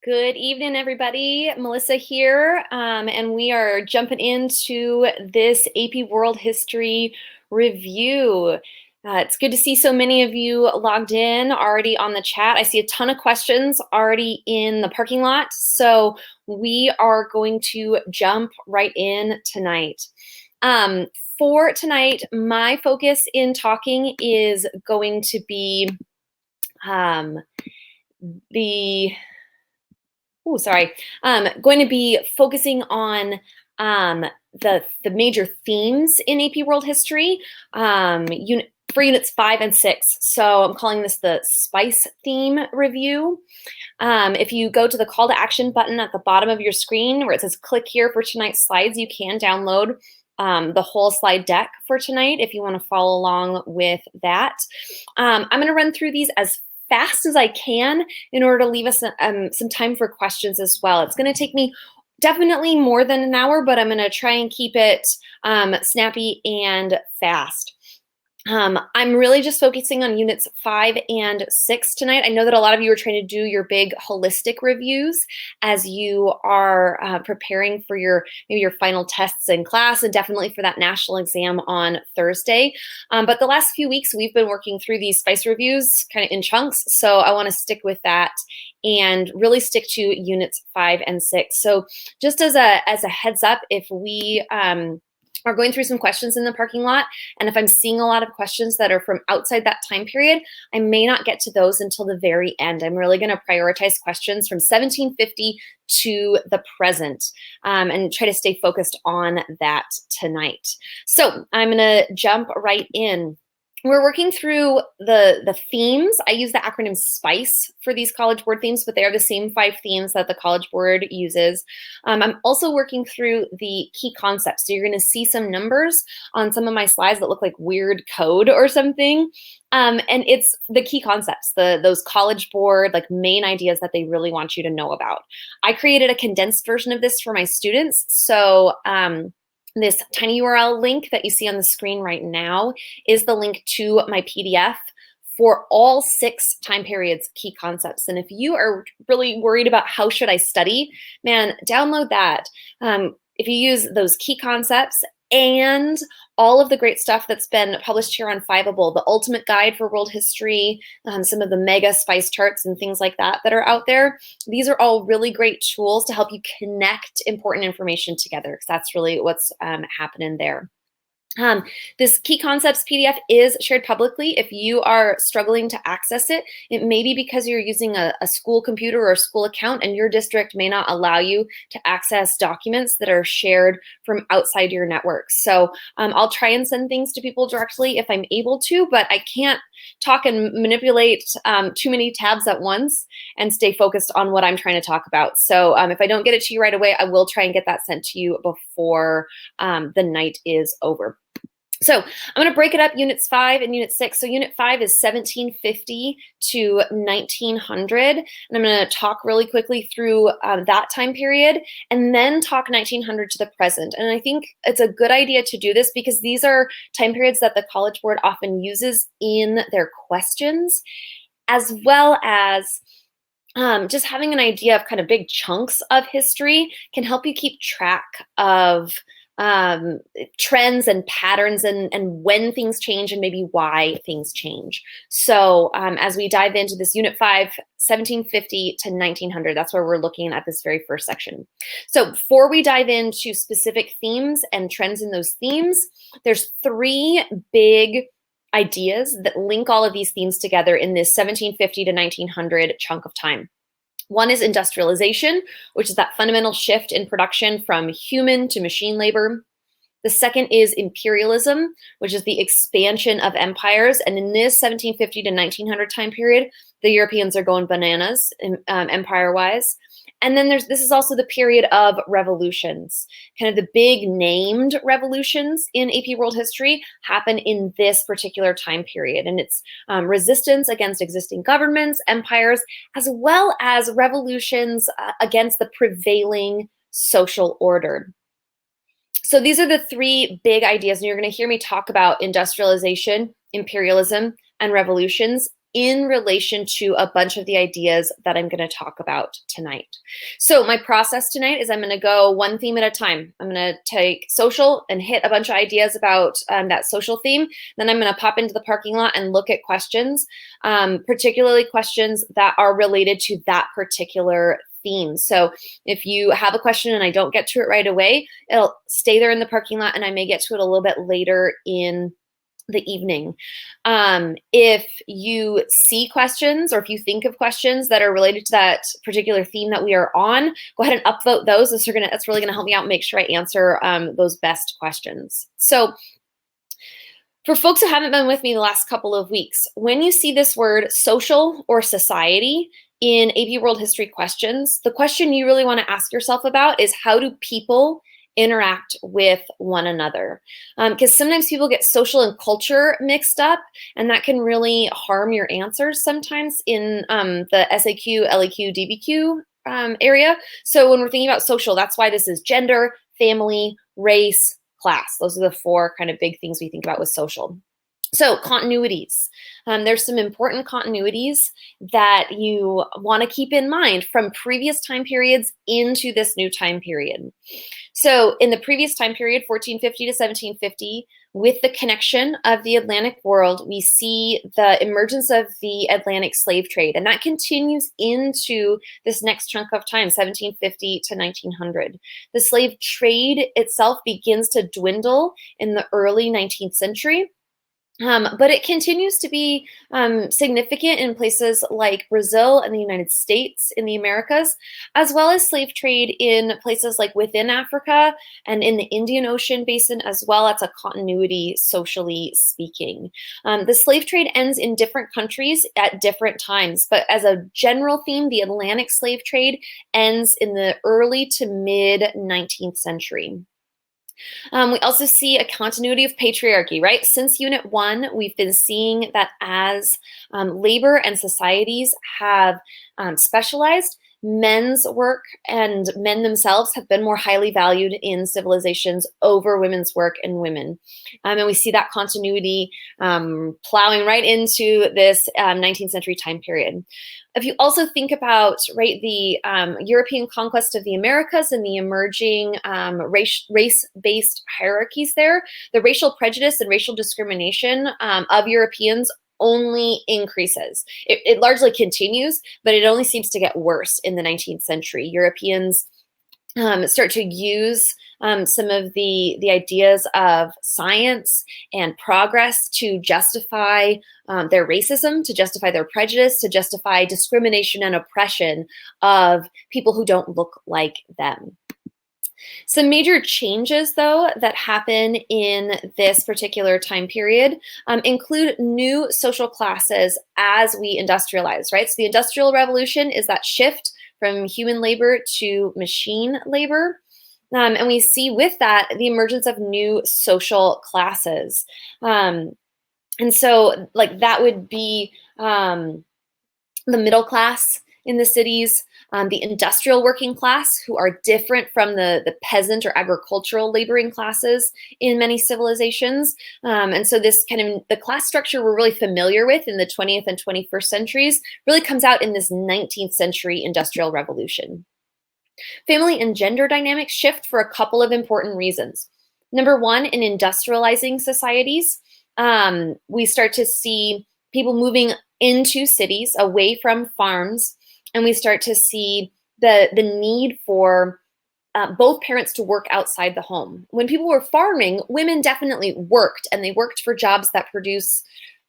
Good evening, everybody. Melissa here, and we are jumping into this AP World History review. It's good to see so many of you logged in already on the chat. I see a ton of questions already in the parking lot, so we are going to jump right in tonight. For tonight, my focus in talking is going to be going to be focusing on the major themes in AP World History for units 5 and 6. So I'm calling this the Spice Theme Review. If you go to the call to action button at the bottom of your screen where it says click here for tonight's slides, you can download the whole slide deck for tonight if you want to follow along with that. I'm going to run through these as fast as I can in order to leave us some time for questions as well. It's going to take me definitely more than an hour, but I'm going to try and keep it snappy and fast. I'm really just focusing on units 5 and 6 tonight. I know that a lot of you are trying to do your big holistic reviews as you are preparing for maybe your final tests in class and definitely for that national exam on Thursday. But the last few weeks we've been working through these SPICE reviews kind of in chunks, so I want to stick with that and really stick to units 5 and 6. So just as a heads up, if we are going through some questions in the parking lot, and if I'm seeing a lot of questions that are from outside that time period, I may not get to those until the very end. I'm really going to prioritize questions from 1750 to the present and try to stay focused on that tonight. So I'm going to jump right in. We're working through the themes. I use the acronym SPICE for these College Board themes, but they are the same 5 themes that the College Board uses. I'm also working through the key concepts. So you're going to see some numbers on some of my slides that look like weird code or something. And it's the key concepts, those College Board main ideas that they really want you to know about. I created a condensed version of this for my students. So this tiny URL link that you see on the screen right now is the link to my PDF for all 6 time periods key concepts. And if you are really worried about how should I study, man, download that. If you use those key concepts and all of the great stuff that's been published here on Fiveable, the ultimate guide for world history, some of the mega SPICE charts and things like that that are out there. These are all really great tools to help you connect important information together, because that's really what's happening there. This key concepts PDF is shared publicly. If you are struggling to access it, it may be because you're using a school computer or a school account and your district may not allow you to access documents that are shared from outside your network. So I'll try and send things to people directly if I'm able to, but I can't talk and manipulate too many tabs at once and stay focused on what I'm trying to talk about. So if I don't get it to you right away, I will try and get that sent to you before the night is over. So I'm going to break it up, units 5 and unit 6. So unit 5 is 1750 to 1900. And I'm going to talk really quickly through that time period and then talk 1900 to the present. And I think it's a good idea to do this because these are time periods that the College Board often uses in their questions, as well as just having an idea of kind of big chunks of history can help you keep track of trends and patterns and when things change and maybe why things change. So as we dive into this unit 5, 1750 to 1900, that's where we're looking at this very first section. So before we dive into specific themes and trends in those themes, there's 3 big ideas that link all of these themes together in this 1750 to 1900 chunk of time. One is industrialization, which is that fundamental shift in production from human to machine labor. The second is imperialism, which is the expansion of empires. And in this 1750 to 1900 time period, the Europeans are going bananas empire-wise. And then this is also the period of revolutions. Kind of the big named revolutions in AP World History happen in this particular time period. And it's resistance against existing governments, empires, as well as revolutions against the prevailing social order. So these are the 3 big ideas, and you're going to hear me talk about industrialization, imperialism, and revolutions in relation to a bunch of the ideas that I'm going to talk about tonight. So my process tonight is I'm going to go one theme at a time. I'm going to take social and hit a bunch of ideas about that social theme. Then I'm going to pop into the parking lot and look at questions, particularly questions that are related to that particular theme. So if you have a question and I don't get to it right away, it'll stay there in the parking lot and I may get to it a little bit later in the evening. If you see questions or if you think of questions that are related to that particular theme that we are on, go ahead and upvote those. That's really gonna help me out and make sure I answer those best questions. So for folks who haven't been with me the last couple of weeks, when you see this word social or society in AP World History questions, the question you really want to ask yourself about is, how do people interact with one another? Because sometimes people get social and culture mixed up, and that can really harm your answers sometimes in the SAQ, LAQ, DBQ area. So when we're thinking about social, that's why this is gender, family, race, class. Those are the four kind of big things we think about with social. So continuities. There's some important continuities that you want to keep in mind from previous time periods into this new time period. So in the previous time period, 1450 to 1750, with the connection of the Atlantic world, we see the emergence of the Atlantic slave trade, and that continues into this next chunk of time, 1750 to 1900. The slave trade itself begins to dwindle in the early 19th century. But it continues to be significant in places like Brazil and the United States in the Americas, as well as slave trade in places like within Africa and in the Indian Ocean basin as well. That's a continuity, socially speaking. The slave trade ends in different countries at different times, but as a general theme, the Atlantic slave trade ends in the early to mid 19th century. We also see a continuity of patriarchy, right? Since Unit 1, we've been seeing that as labor and societies have specialized, men's work and men themselves have been more highly valued in civilizations over women's work and women. And we see that continuity plowing right into this 19th century time period. If you also think about, right, the European conquest of the Americas and the emerging race-based hierarchies there, the racial prejudice and racial discrimination of Europeans only increases. It largely continues, but it only seems to get worse in the 19th century. Europeans start to use some of the ideas of science and progress to justify their racism, to justify their prejudice, to justify discrimination and oppression of people who don't look like them. Some major changes, though, that happen in this particular time period include new social classes as we industrialize, right? So the Industrial Revolution is that shift from human labor to machine labor. And we see with that the emergence of new social classes. And so like that would be the middle class in the cities, the industrial working class, who are different from the peasant or agricultural laboring classes in many civilizations. And so this kind of the class structure we're really familiar with in the 20th and 21st centuries really comes out in this 19th century Industrial Revolution. Family and gender dynamics shift for a couple of important reasons. Number one, in industrializing societies, we start to see people moving into cities away from farms, and we start to see the need for both parents to work outside the home. When people were farming, women definitely worked, and they worked for jobs that produce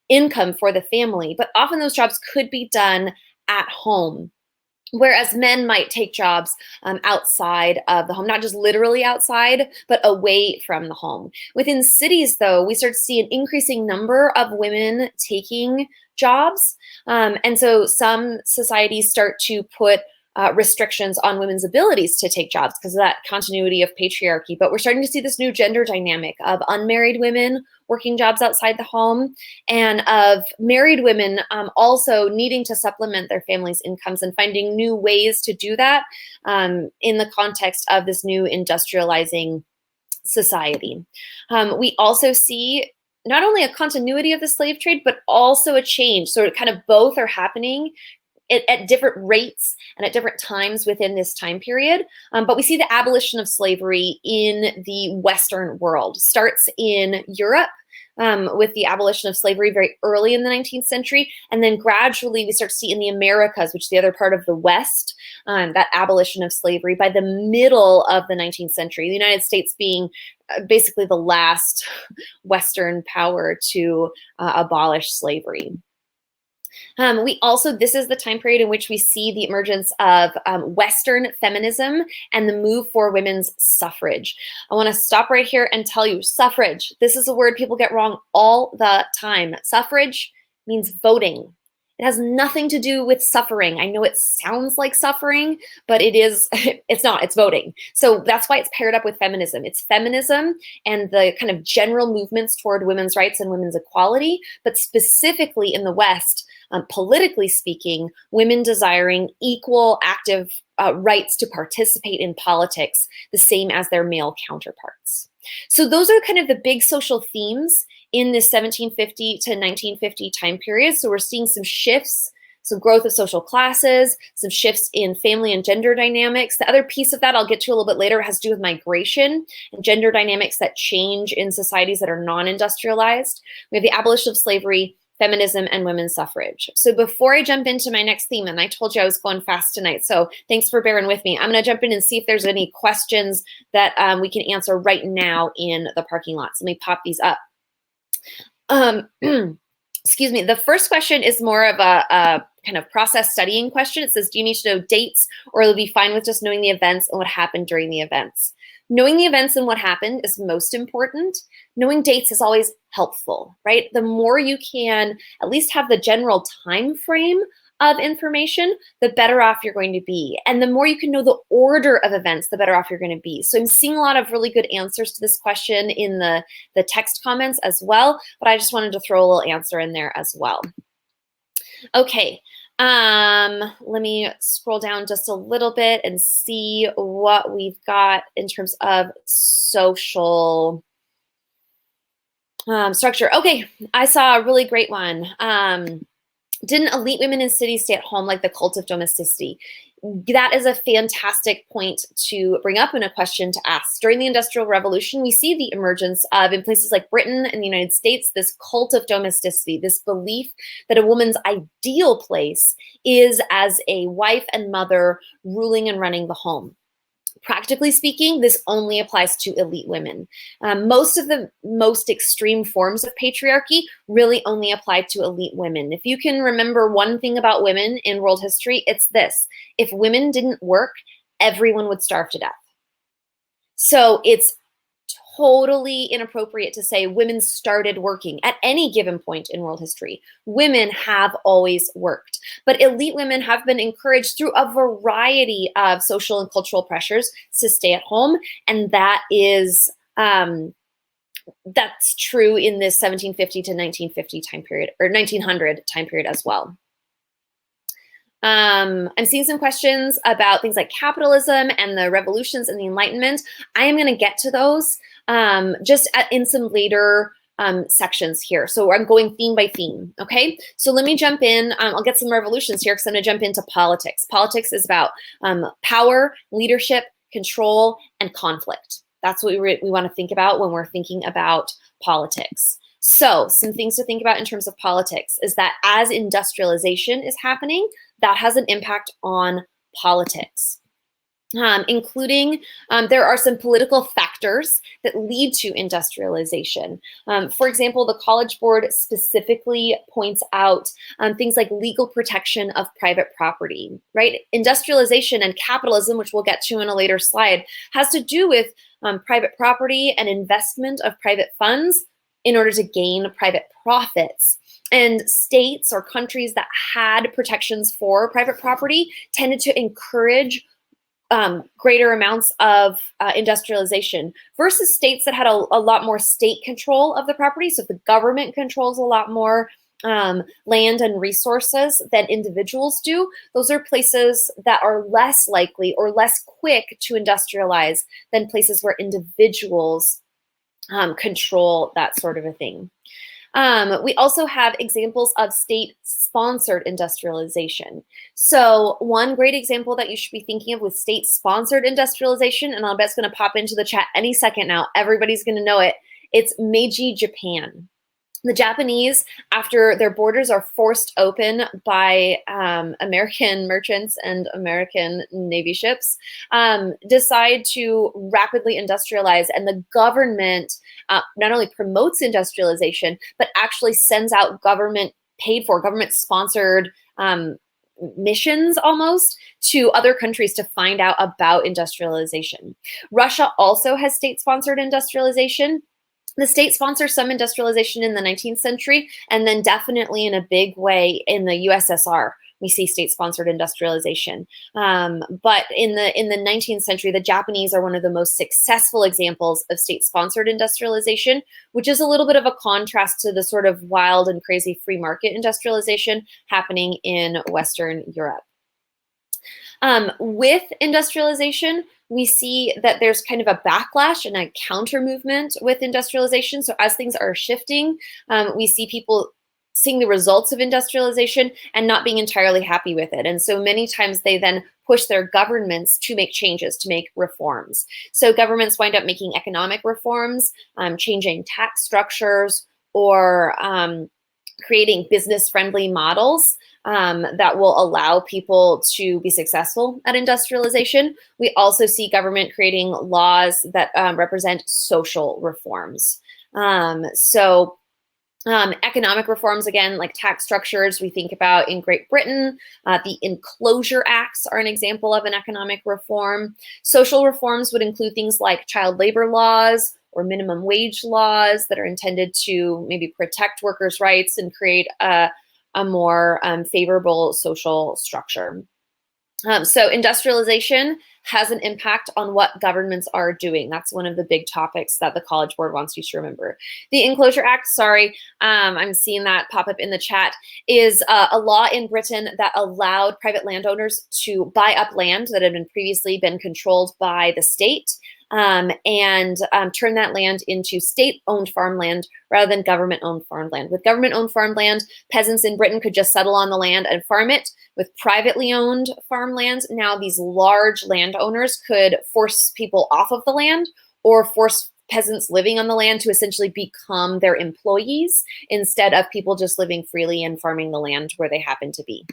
income for the family, but often those jobs could be done at home. Whereas men might take jobs outside of the home, not just literally outside, but away from the home. Within cities, though, we start to see an increasing number of women taking jobs. And so some societies start to put restrictions on women's abilities to take jobs because of that continuity of patriarchy. But we're starting to see this new gender dynamic of unmarried women working jobs outside the home, and of married women also needing to supplement their family's incomes and finding new ways to do that in the context of this new industrializing society. We also see not only a continuity of the slave trade, but also a change. So kind of both are happening at different rates and at different times within this time period. But we see the abolition of slavery in the Western world. Starts in Europe with the abolition of slavery very early in the 19th century. And then gradually we start to see in the Americas, which is the other part of the West, that abolition of slavery by the middle of the 19th century, the United States being basically the last Western power to abolish slavery. This is the time period in which we see the emergence of Western feminism and the move for women's suffrage. I want to stop right here and tell you, suffrage, this is a word people get wrong all the time. Suffrage means voting. It has nothing to do with suffering. I know it sounds like suffering, but it is, it's not, it's voting. So that's why it's paired up with feminism. It's feminism and the kind of general movements toward women's rights and women's equality, but specifically in the West, politically speaking, women desiring equal active rights to participate in politics, the same as their male counterparts. So those are kind of the big social themes in this 1750 to 1950 time period. So we're seeing some shifts, some growth of social classes, some shifts in family and gender dynamics. The other piece of that I'll get to a little bit later has to do with migration and gender dynamics that change in societies that are non-industrialized. We have the abolition of slavery, feminism, and women's suffrage. So before I jump into my next theme, and I told you I was going fast tonight, so thanks for bearing with me. I'm going to jump in and see if there's any questions that we can answer right now in the parking lot. So let me pop these up. Excuse me. The first question is more of a kind of process studying question. It says, do you need to know dates, or will it be fine with just knowing the events and what happened during the events? Knowing the events and what happened is most important. Knowing dates is always helpful, right? The more you can at least have the general time frame of information, the better off you're going to be. And the more you can know the order of events, the better off you're going to be. So I'm seeing a lot of really good answers to this question in the text comments as well, but I just wanted to throw a little answer in there as well. Okay. Let me scroll down just a little bit and see what we've got in terms of social structure. Okay, I saw a really great one. Didn't elite women in cities stay at home like the cult of domesticity? That is a fantastic point to bring up and a question to ask. During the Industrial Revolution, we see the emergence of, in places like Britain and the United States, this cult of domesticity, this belief that a woman's ideal place is as a wife and mother ruling and running the home. Practically speaking, this only applies to elite women. Most of the most extreme forms of patriarchy really only apply to elite women. If you can remember one thing about women in world history, it's this: if women didn't work, everyone would starve to death. So it's totally inappropriate to say women started working at any given point in world history. Women have always worked, but elite women have been encouraged through a variety of social and cultural pressures to stay at home, and that is that's true in this 1750 to 1950 time period, or 1900 time period as well. I'm seeing some questions about things like capitalism and the revolutions and the Enlightenment. I am going to get to those in some later sections here. So I'm going theme by theme, okay? So let me jump in. I'll get some revolutions here because I'm going to jump into politics. Politics is about power, leadership, control, and conflict. That's what we want to think about when we're thinking about politics. So some things to think about in terms of politics is that as industrialization is happening, that has an impact on politics, including there are some political factors that lead to industrialization. For example, the College Board specifically points out things like legal protection of private property, right? Industrialization and capitalism, which we'll get to in a later slide, has to do with private property and investment of private funds in order to gain private profits. And states or countries that had protections for private property tended to encourage greater amounts of industrialization versus states that had a lot more state control of the property. So if the government controls a lot more land and resources than individuals do, those are places that are less likely or less quick to industrialize than places where individuals control that sort of a thing. We also have examples of state-sponsored industrialization. So one great example that you should be thinking of with state-sponsored industrialization, and I'll bet it's going to pop into the chat any second now, everybody's going to know it, it's Meiji Japan. The Japanese, after their borders are forced open by American merchants and American Navy ships, decide to rapidly industrialize, and the government not only promotes industrialization, but actually sends out government-paid for, government-sponsored missions almost to other countries to find out about industrialization. Russia also has state-sponsored industrialization. The state sponsors some industrialization in the 19th century, and then definitely in a big way in the USSR, we see state-sponsored industrialization. But in the 19th century, the Japanese are one of the most successful examples of state-sponsored industrialization, which is a little bit of a contrast to the sort of wild and crazy free market industrialization happening in Western Europe. With industrialization, we see that there's kind of a backlash and a counter movement with industrialization. So as things are shifting, we see people seeing the results of industrialization and not being entirely happy with it. And so many times they then push their governments to make changes, to make reforms. So governments wind up making economic reforms, changing tax structures, or creating business-friendly models that will allow people to be successful at industrialization. We also see government creating laws that represent social reforms. Economic reforms, again, like tax structures, we think about in Great Britain. The Enclosure Acts are an example of an economic reform. Social reforms would include things like child labor laws or minimum wage laws that are intended to maybe protect workers' rights and create a more favorable social structure. So industrialization has an impact on what governments are doing. That's one of the big topics that the College Board wants you to remember. The Enclosure Act, sorry, I'm seeing that pop up in the chat, is a law in Britain that allowed private landowners to buy up land that had previously been controlled by the state, and turn that land into state-owned farmland rather than government-owned farmland. With government-owned farmland, peasants in Britain could just settle on the land and farm it. With privately owned farmland, now these large landowners could force people off of the land or force peasants living on the land to essentially become their employees instead of people just living freely and farming the land where they happen to be.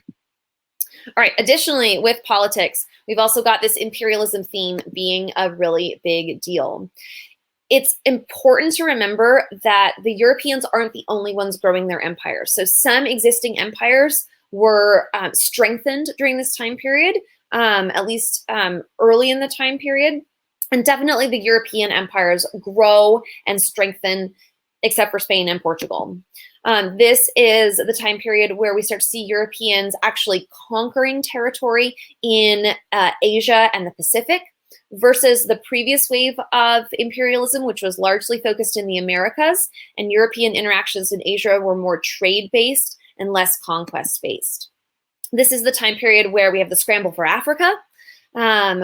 All right, additionally, with politics, we've also got this imperialism theme being a really big deal. It's important to remember that the Europeans aren't the only ones growing their empires. So some existing empires were strengthened during this time period, at least early in the time period. And definitely the European empires grow and strengthen, except for Spain and Portugal. This is the time period where we start to see Europeans actually conquering territory in Asia and the Pacific, versus the previous wave of imperialism, which was largely focused in the Americas, and European interactions in Asia were more trade-based and less conquest-based. This is the time period where we have the scramble for Africa,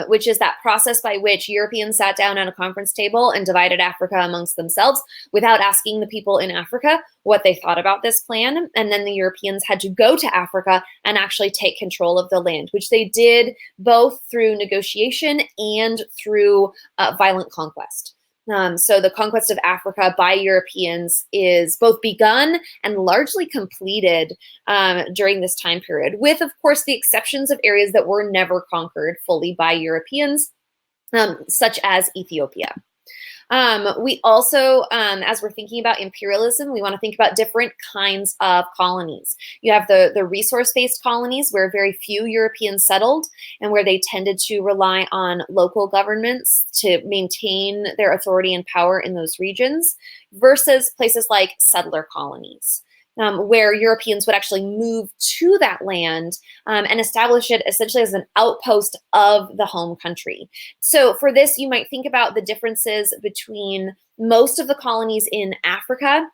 which is that process by which Europeans sat down at a conference table and divided Africa amongst themselves without asking the people in Africa what they thought about this plan. And then the Europeans had to go to Africa and actually take control of the land, which they did both through negotiation and through violent conquest. So the conquest of Africa by Europeans is both begun and largely completed during this time period, with, of course, the exceptions of areas that were never conquered fully by Europeans, such as Ethiopia. We also, as we're thinking about imperialism, we want to think about different kinds of colonies. You have the resource-based colonies where very few Europeans settled and where they tended to rely on local governments to maintain their authority and power in those regions, versus places like settler colonies. Where Europeans would actually move to that land and establish it essentially as an outpost of the home country. So for this, you might think about the differences between most of the colonies in Africa.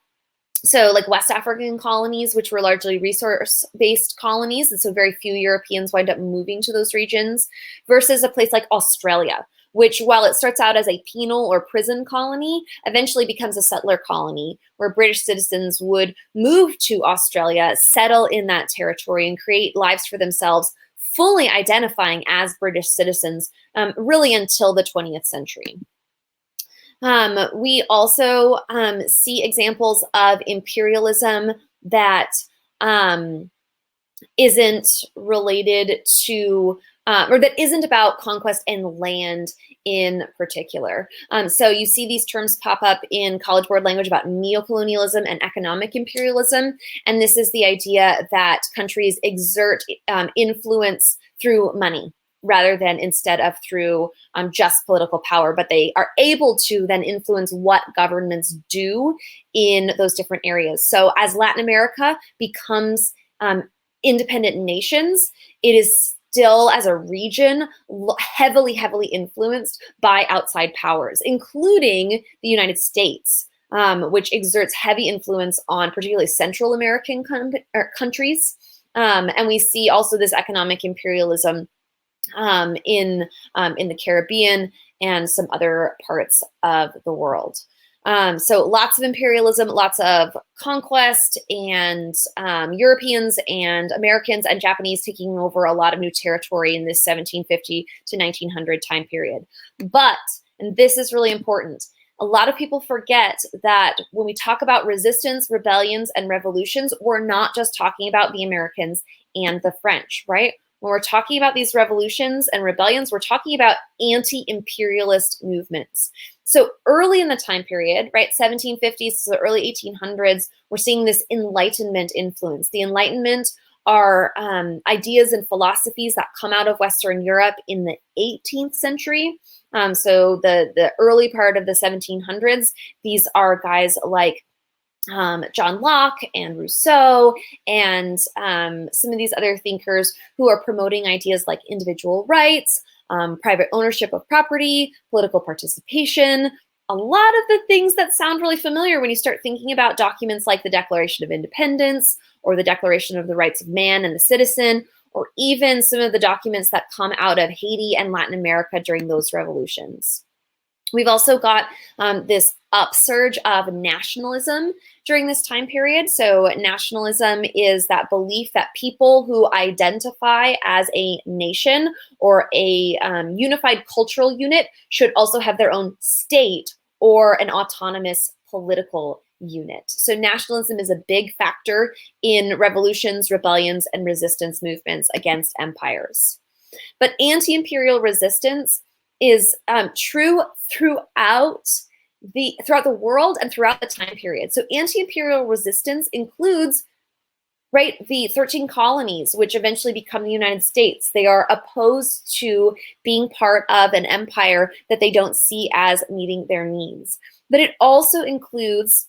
So like West African colonies, which were largely resource-based colonies, and so very few Europeans wind up moving to those regions, versus a place like Australia, which, while it starts out as a penal or prison colony, eventually becomes a settler colony where British citizens would move to Australia, settle in that territory, and create lives for themselves, fully identifying as British citizens, really until the 20th century. We also see examples of imperialism that isn't related to, or that isn't about conquest and land in particular. So you see these terms pop up in College Board language about neocolonialism and economic imperialism. And this is the idea that countries exert influence through money rather than instead of through just political power, but they are able to then influence what governments do in those different areas. So as Latin America becomes independent nations, it is still, as a region, heavily influenced by outside powers, including the United States, which exerts heavy influence on particularly Central American countries. And we see also this economic imperialism in the Caribbean and some other parts of the world. So lots of imperialism, lots of conquest, and Europeans and Americans and Japanese taking over a lot of new territory in this 1750 to 1900 time period. But, and this is really important, a lot of people forget that when we talk about resistance, rebellions, and revolutions, we're not just talking about the Americans and the French, right? When we're talking about these revolutions and rebellions, we're talking about anti-imperialist movements. So early in the time period, right, 1750s to the early 1800s, we're seeing this Enlightenment influence. The Enlightenment are ideas and philosophies that come out of Western Europe in the 18th century. So the early part of the 1700s, these are guys like John Locke and Rousseau and some of these other thinkers who are promoting ideas like individual rights, private ownership of property, political participation, a lot of the things that sound really familiar when you start thinking about documents like the Declaration of Independence or the Declaration of the Rights of Man and the Citizen, or even some of the documents that come out of Haiti and Latin America during those revolutions. We've also got this upsurge of nationalism during this time period. So nationalism is that belief that people who identify as a nation or a unified cultural unit should also have their own state or an autonomous political unit. So nationalism is a big factor in revolutions, rebellions, and resistance movements against empires. But anti-imperial resistance is true throughout the world and throughout the time period. So anti-imperial resistance includes, right, the 13 colonies, which eventually become the United States. They are opposed to being part of an empire that they don't see as meeting their needs. But it also includes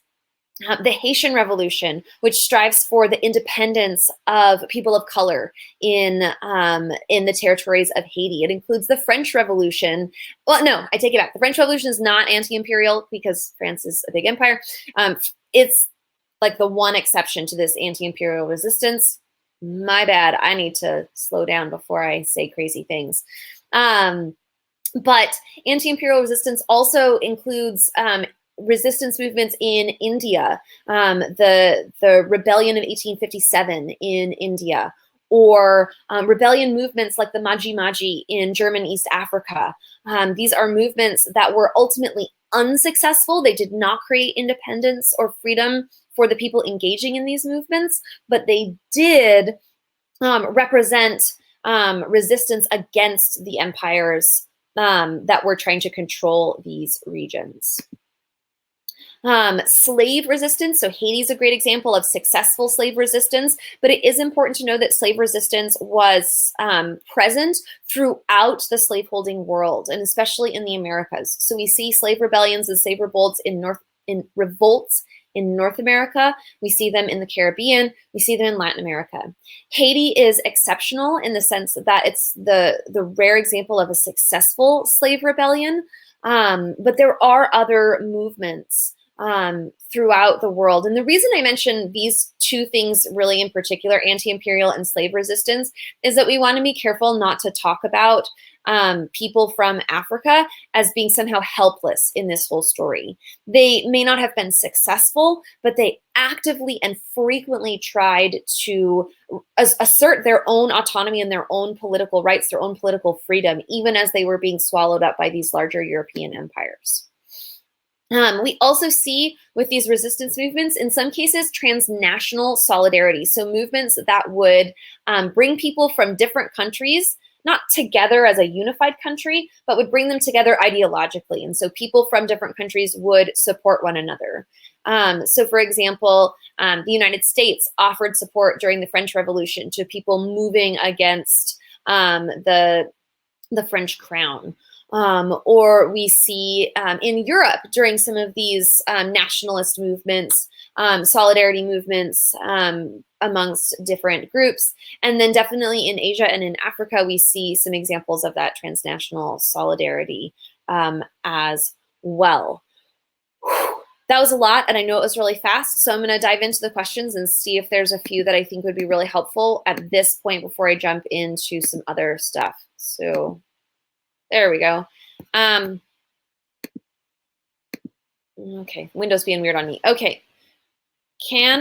the Haitian Revolution, which strives for the independence of people of color in the territories of Haiti. It includes the French Revolution. Well, no, I take it back. The French Revolution is not anti-imperial because France is a big empire. It's like the one exception to this anti-imperial resistance. My bad. I need to slow down before I say crazy things. But anti-imperial resistance also includes resistance movements in India, the rebellion of 1857 in India, or rebellion movements like the Maji Maji in German East Africa. These are movements that were ultimately unsuccessful. They did not create independence or freedom for the people engaging in these movements, but they did represent resistance against the empires that were trying to control these regions. Slave resistance. So Haiti is a great example of successful slave resistance, but it is important to know that slave resistance was present throughout the slaveholding world, and especially in the Americas. So we see slave rebellions and slave revolts in North America. We see them in the Caribbean. We see them in Latin America. Haiti is exceptional in the sense that it's the rare example of a successful slave rebellion, but there are other movements throughout the world. And the reason I mention these two things really in particular, anti-imperial and slave resistance, is that we want to be careful not to talk about people from Africa as being somehow helpless in this whole story. They may not have been successful, but they actively and frequently tried to assert their own autonomy and their own political rights, their own political freedom, even as they were being swallowed up by these larger European empires. We also see with these resistance movements, in some cases, transnational solidarity. So movements that would bring people from different countries, not together as a unified country, but would bring them together ideologically. And so people from different countries would support one another. So for example, the United States offered support during the French Revolution to people moving against the French crown. Or we see in Europe during some of these nationalist movements, solidarity movements amongst different groups. And then definitely in Asia and in Africa, we see some examples of that transnational solidarity as well. That was a lot, and I know it was really fast, so I'm going to dive into the questions and see if there's a few that I think would be really helpful at this point before I jump into some other stuff. So there we go. Okay, Windows being weird on me. Okay, can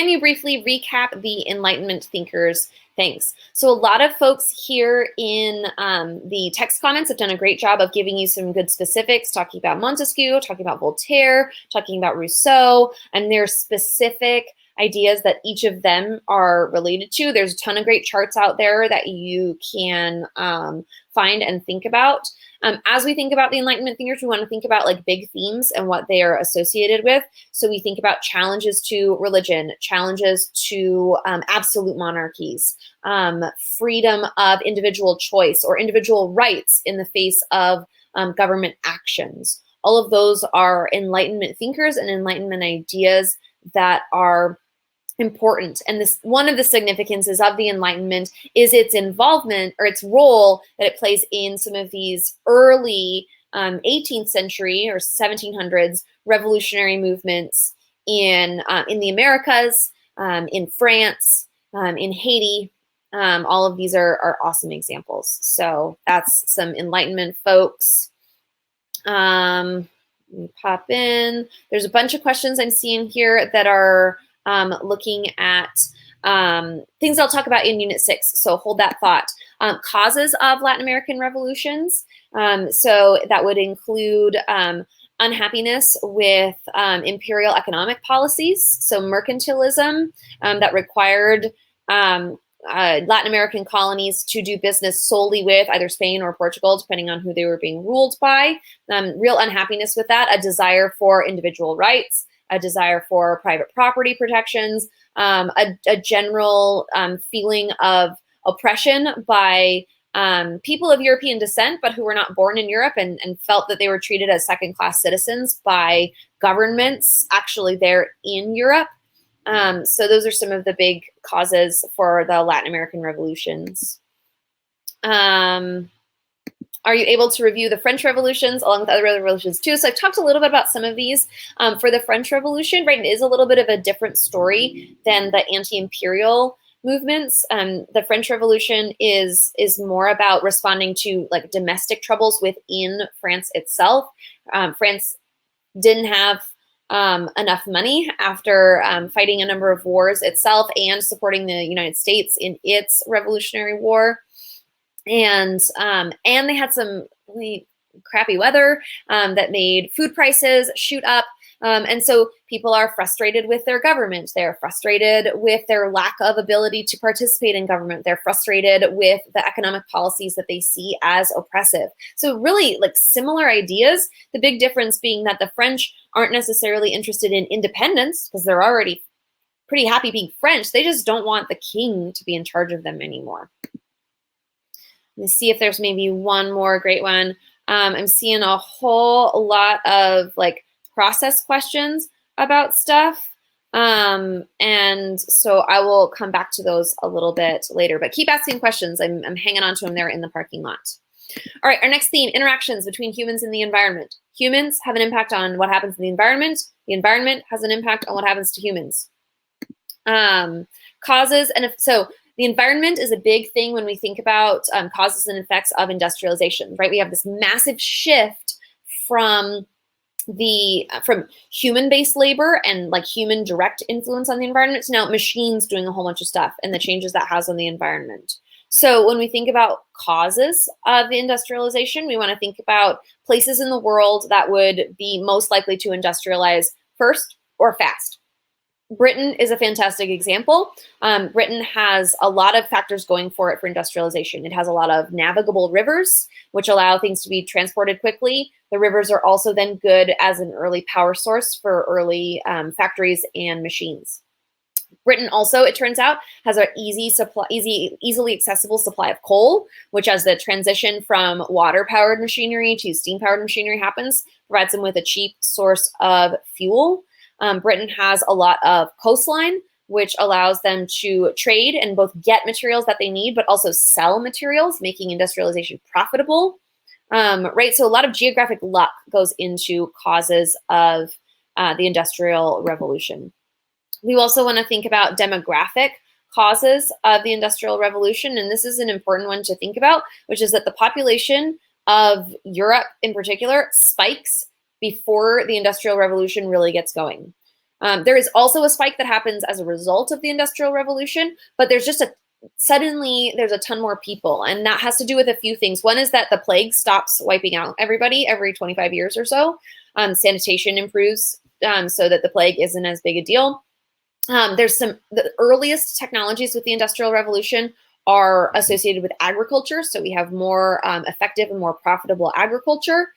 you briefly recap the Enlightenment thinkers? Thanks. So a lot of folks here in the text comments have done a great job of giving you some good specifics, talking about Montesquieu, talking about Voltaire, talking about Rousseau, and their specific ideas that each of them are related to. There's a ton of great charts out there that you can find and think about. As we think about the Enlightenment thinkers, we want to think about like big themes and what they are associated with. So we think about challenges to religion, challenges to absolute monarchies, freedom of individual choice or individual rights in the face of government actions. All of those are Enlightenment thinkers and Enlightenment ideas that are important. And this, one of the significances of the Enlightenment is its involvement or its role that it plays in some of these early 18th century or 1700s revolutionary movements in the Americas, in France, in Haiti. All of these are awesome examples. So that's some Enlightenment folks. Let me pop in. There's a bunch of questions I'm seeing here that are looking at things I'll talk about in Unit 6, so hold that thought. Causes of Latin American revolutions, so that would include unhappiness with imperial economic policies, so mercantilism that required Latin American colonies to do business solely with either Spain or Portugal, depending on who they were being ruled by. Real unhappiness with that, a desire for individual rights, a desire for private property protections, a general feeling of oppression by people of European descent, but who were not born in Europe and felt that they were treated as second-class citizens by governments actually there in Europe. So those are some of the big causes for the Latin American revolutions. Are you able to review the French revolutions along with other revolutions too? So I've talked a little bit about some of these. For the French Revolution, right, it is a little bit of a different story than the anti-imperial movements. The French Revolution is more about responding to like domestic troubles within France itself. France didn't have enough money after fighting a number of wars itself and supporting the United States in its Revolutionary War. And they had some really crappy weather that made food prices shoot up. And so people are frustrated with their government. They're frustrated with their lack of ability to participate in government. They're frustrated with the economic policies that they see as oppressive. So really like similar ideas, the big difference being that the French aren't necessarily interested in independence because they're already pretty happy being French. They just don't want the king to be in charge of them anymore. Let me see if there's maybe one more great one. I'm seeing a whole lot of like process questions about stuff. And so I will come back to those a little bit later, but keep asking questions. I'm hanging on to them there in the parking lot. All right, our next theme, interactions between humans and the environment. Humans have an impact on what happens in the environment. The environment has an impact on what happens to humans. Causes, and if so, The environment is a big thing when we think about causes and effects of industrialization, right? We have this massive shift from human-based labor and like human direct influence on the environment to now machines doing a whole bunch of stuff and the changes that has on the environment. So when we think about causes of the industrialization, we want to think about places in the world that would be most likely to industrialize first or fast. Britain is a fantastic example. Britain has a lot of factors going for it for industrialization. It has a lot of navigable rivers, which allow things to be transported quickly. The rivers are also then good as an early power source for early factories and machines. Britain also, it turns out, has an easily accessible supply of coal, which as the transition from water-powered machinery to steam-powered machinery happens, provides them with a cheap source of fuel. Britain has a lot of coastline, which allows them to trade and both get materials that they need, but also sell materials, making industrialization profitable. Right, so a lot of geographic luck goes into causes of the Industrial Revolution. We also want to think about demographic causes of the Industrial Revolution, and this is an important one to think about, which is that the population of Europe in particular spikes before the Industrial Revolution really gets going. There is also a spike that happens as a result of the Industrial Revolution, but suddenly there's a ton more people, and that has to do with a few things. One is that the plague stops wiping out everybody every 25 years or so. Sanitation improves so that the plague isn't as big a deal. The earliest technologies with the Industrial Revolution are associated with agriculture, so we have more effective and more profitable agriculture,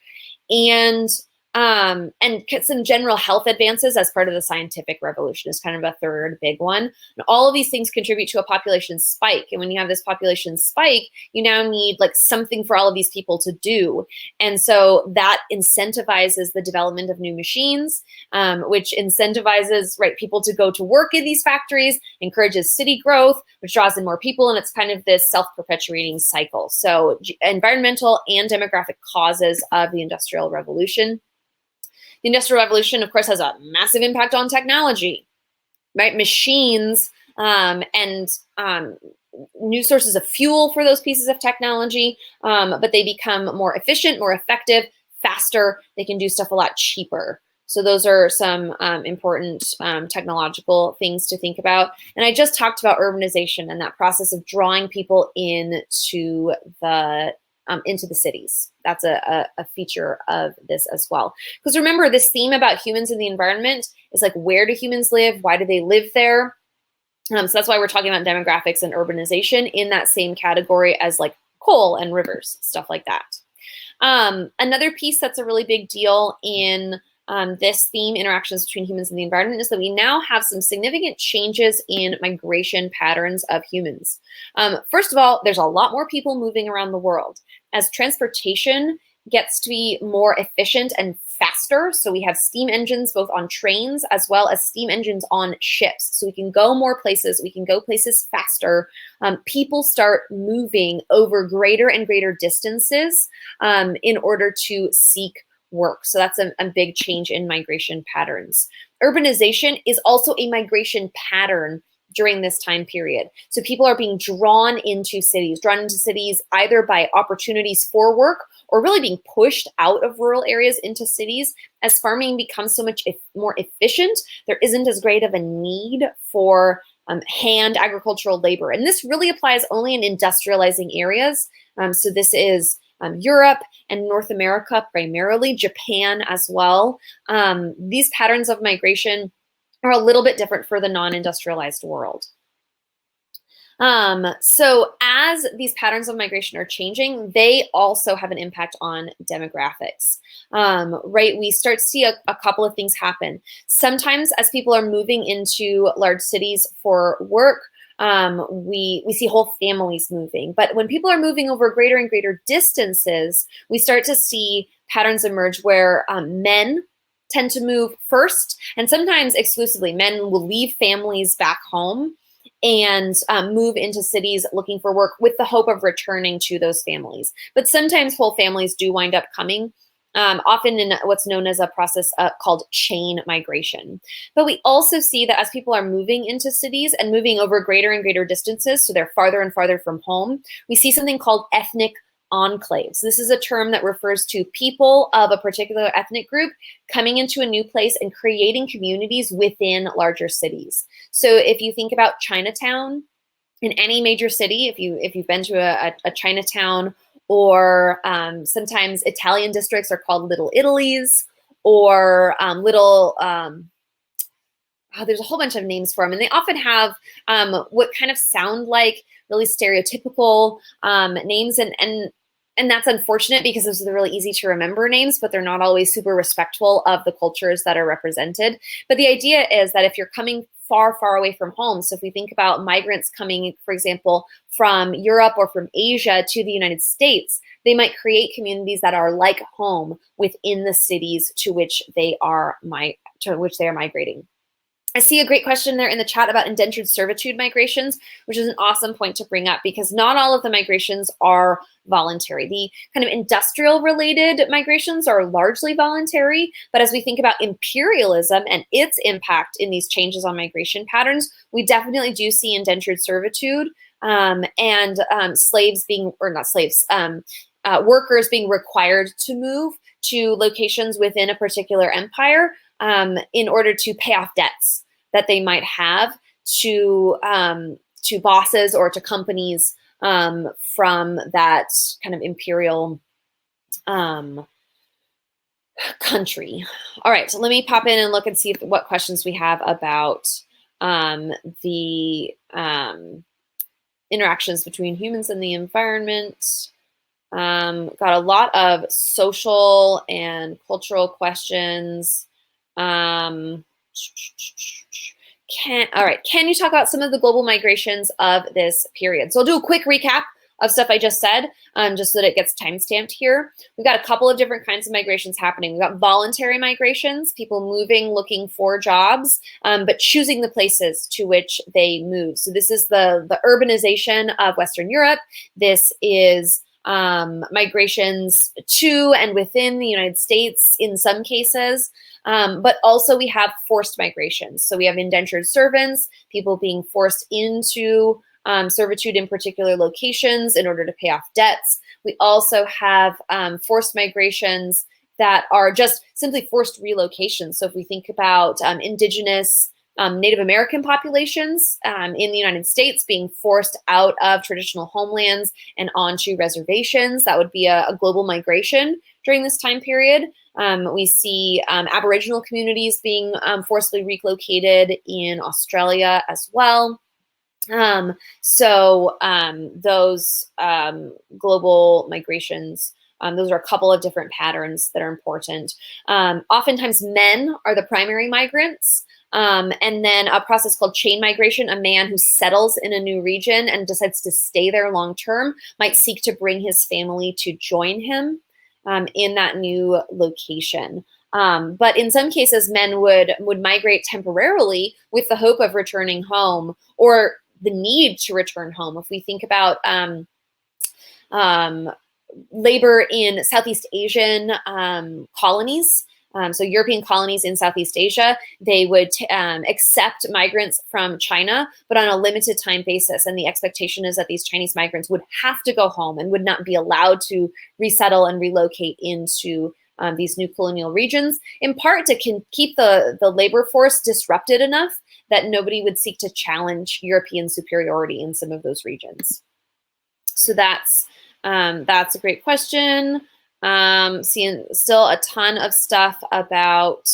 and some general health advances as part of the scientific revolution is kind of a third big one. And all of these things contribute to a population spike. And when you have this population spike, you now need like something for all of these people to do. And so that incentivizes the development of new machines, which incentivizes people to go to work in these factories, encourages city growth, which draws in more people. And it's kind of this self-perpetuating cycle. So environmental and demographic causes of the Industrial Revolution. The Industrial Revolution, of course, has a massive impact on technology, right? Machines and new sources of fuel for those pieces of technology, but they become more efficient, more effective, faster. They can do stuff a lot cheaper. So those are some important technological things to think about. And I just talked about urbanization and that process of drawing people into the cities. That's a feature of this as well. Because remember, this theme about humans and the environment is like, where do humans live? Why do they live there? So that's why we're talking about demographics and urbanization in that same category as like coal and rivers, stuff like that. Another piece that's a really big deal in this theme, interactions between humans and the environment, is that we now have some significant changes in migration patterns of humans. First of all, there's a lot more people moving around the world. As transportation gets to be more efficient and faster, so we have steam engines both on trains as well as steam engines on ships. So we can go more places, we can go places faster. People start moving over greater and greater distances in order to seek work. So that's a big change in migration patterns. Urbanization is also a migration pattern during this time period. So people are being drawn into cities either by opportunities for work or really being pushed out of rural areas into cities. As farming becomes so much more efficient, there isn't as great of a need for hand agricultural labor. And this really applies only in industrializing areas. So this is Europe and North America primarily, Japan as well. These patterns of migration are a little bit different for the non-industrialized world. So as these patterns of migration are changing, they also have an impact on demographics, right? We start to see a couple of things happen. Sometimes as people are moving into large cities for work, we see whole families moving. But when people are moving over greater and greater distances, we start to see patterns emerge where men tend to move first, and sometimes exclusively. Men will leave families back home and move into cities looking for work with the hope of returning to those families. But sometimes whole families do wind up coming often in what's known as a process called chain migration. But we also see that as people are moving into cities and moving over greater and greater distances, so they're farther and farther from home, we see something called ethnic enclaves. This is a term that refers to people of a particular ethnic group coming into a new place and creating communities within larger cities. So if you think about Chinatown in any major city, if you've been to a Chinatown, or sometimes Italian districts are called Little Italies, or there's a whole bunch of names for them, and they often have what kind of sound like really stereotypical names, and that's unfortunate because those are the really easy to remember names, but they're not always super respectful of the cultures that are represented. But the idea is that if you're coming far, far away from home, so if we think about migrants coming, for example, from Europe or from Asia to the United States, they might create communities that are like home within the cities to which they are migrating. I see a great question there in the chat about indentured servitude migrations, which is an awesome point to bring up because not all of the migrations are voluntary. The kind of industrial related migrations are largely voluntary, but as we think about imperialism and its impact in these changes on migration patterns, we definitely do see indentured servitude and slaves being, or not slaves, workers being required to move to locations within a particular empire in order to pay off debts that they might have to bosses or to companies from that kind of imperial country. All right, so let me pop in and look and see what questions we have about the interactions between humans and the environment. Got a lot of social and cultural questions. All right, can you talk about some of the global migrations of this period? So I'll do a quick recap of stuff I just said, just so that it gets timestamped here. We've got a couple of different kinds of migrations happening. We've got voluntary migrations, people moving, looking for jobs, but choosing the places to which they move. So this is the urbanization of Western Europe. This is migrations to and within the United States in some cases, but also we have forced migrations. So we have indentured servants, people being forced into servitude in particular locations in order to pay off debts. We also have forced migrations that are just simply forced relocations. So if we think about indigenous Native American populations in the United States being forced out of traditional homelands and onto reservations, that would be a global migration during this time period. We see Aboriginal communities being forcibly relocated in Australia as well. Those global migrations, those are a couple of different patterns that are important. Oftentimes men are the primary migrants. And then a process called chain migration, a man who settles in a new region and decides to stay there long term might seek to bring his family to join him in that new location. But in some cases, men would migrate temporarily with the hope of returning home or the need to return home. If we think about labor in Southeast Asian colonies, so European colonies in Southeast Asia, they would accept migrants from China, but on a limited time basis. And the expectation is that these Chinese migrants would have to go home and would not be allowed to resettle and relocate into these new colonial regions, in part to keep the labor force disrupted enough that nobody would seek to challenge European superiority in some of those regions. So that's a great question. Seeing still a ton of stuff about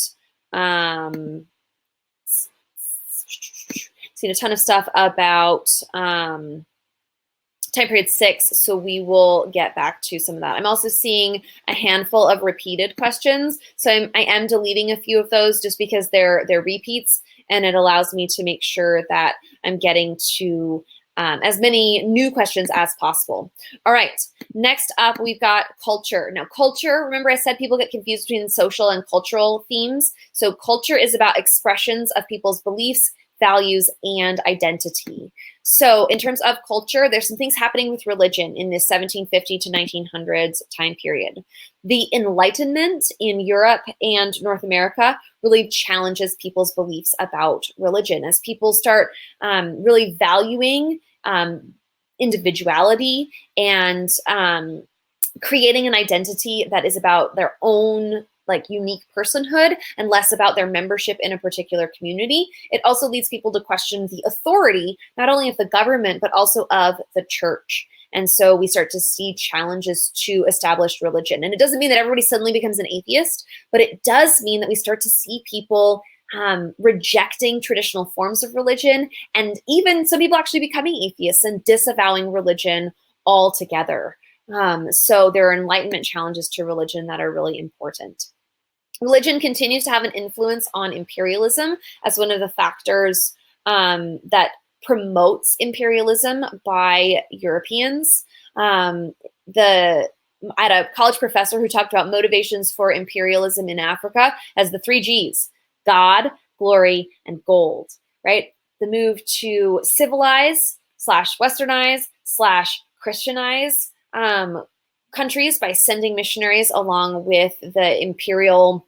time period 6, so we will get back to some of that. I'm also seeing a handful of repeated questions, so I am deleting a few of those just because they're repeats, and it allows me to make sure that I'm getting to as many new questions as possible. All right, next up we've got culture. Now culture, remember I said people get confused between social and cultural themes. So culture is about expressions of people's beliefs, values, and identity. So in terms of culture, there's some things happening with religion in this 1750 to 1900s time period. The Enlightenment in Europe and North America really challenges people's beliefs about religion as people start really valuing individuality and creating an identity that is about their own unique personhood and less about their membership in a particular community. It also leads people to question the authority, not only of the government, but also of the church. And so we start to see challenges to established religion. And it doesn't mean that everybody suddenly becomes an atheist, but it does mean that we start to see people rejecting traditional forms of religion, and even some people actually becoming atheists and disavowing religion altogether. So there are Enlightenment challenges to religion that are really important. Religion continues to have an influence on imperialism as one of the factors that promotes imperialism by Europeans. I had a college professor who talked about motivations for imperialism in Africa as the 3 Gs: God, glory, and gold, right? The move to civilize / westernize / Christianize countries by sending missionaries along with the imperial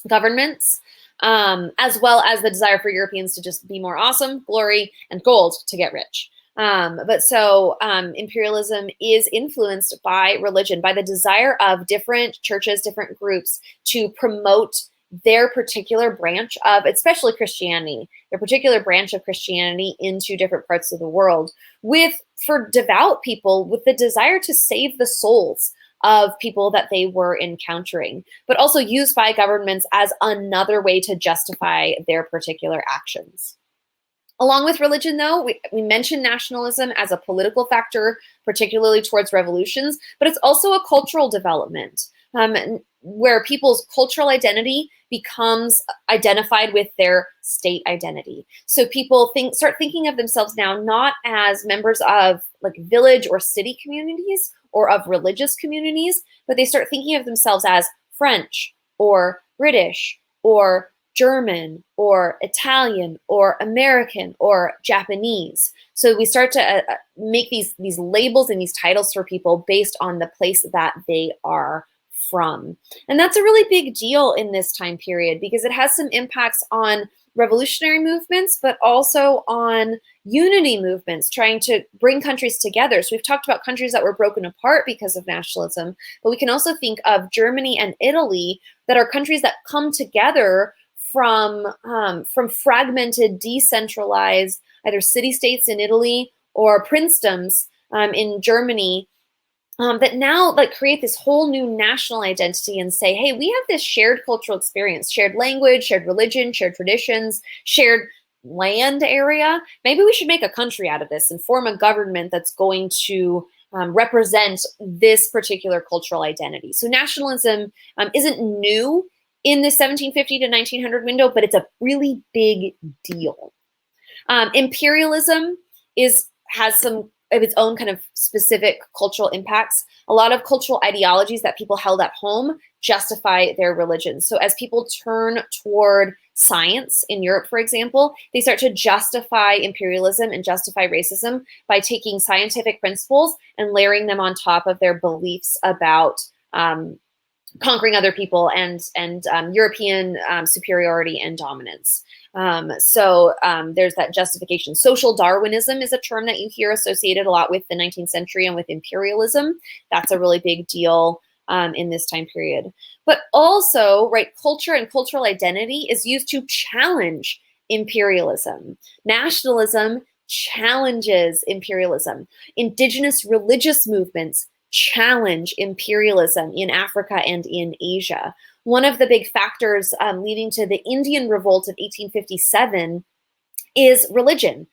governments, as well as the desire for Europeans to just be more awesome, glory, and gold to get rich. Imperialism is influenced by religion, by the desire of different churches, different groups to promote their particular branch of, especially Christianity, their particular branch of Christianity into different parts of the world, for devout people, with the desire to save the souls of people that they were encountering, but also used by governments as another way to justify their particular actions. Along with religion, though, we mentioned nationalism as a political factor, particularly towards revolutions, but it's also a cultural development where people's cultural identity becomes identified with their state identity. So people start thinking of themselves now not as members of village or city communities or of religious communities, but they start thinking of themselves as French or British or German or Italian or American or Japanese. So we start to make these labels and these titles for people based on the place that they are from. And that's a really big deal in this time period because it has some impacts on revolutionary movements, but also on unity movements, trying to bring countries together. So we've talked about countries that were broken apart because of nationalism, but we can also think of Germany and Italy that are countries that come together from fragmented, decentralized, either city-states in Italy or princedoms in Germany, that now create this whole new national identity and say, hey, we have this shared cultural experience, shared language, shared religion, shared traditions, shared land area. Maybe we should make a country out of this and form a government that's going to represent this particular cultural identity. So nationalism isn't new in the 1750 to 1900 window, but it's a really big deal. Imperialism has some of its own kind of specific cultural impacts. A lot of cultural ideologies that people held at home justify their religion. So as people turn toward science in Europe, for example, they start to justify imperialism and justify racism by taking scientific principles and layering them on top of their beliefs about conquering other people and European superiority and dominance. There's that justification. Social Darwinism is a term that you hear associated a lot with the 19th century and with imperialism. That's a really big deal in this time period. But also, right, culture and cultural identity is used to challenge imperialism. Nationalism challenges imperialism. Indigenous religious movements challenge imperialism in Africa and in Asia. One of the big factors leading to the Indian Revolt of 1857 is religion.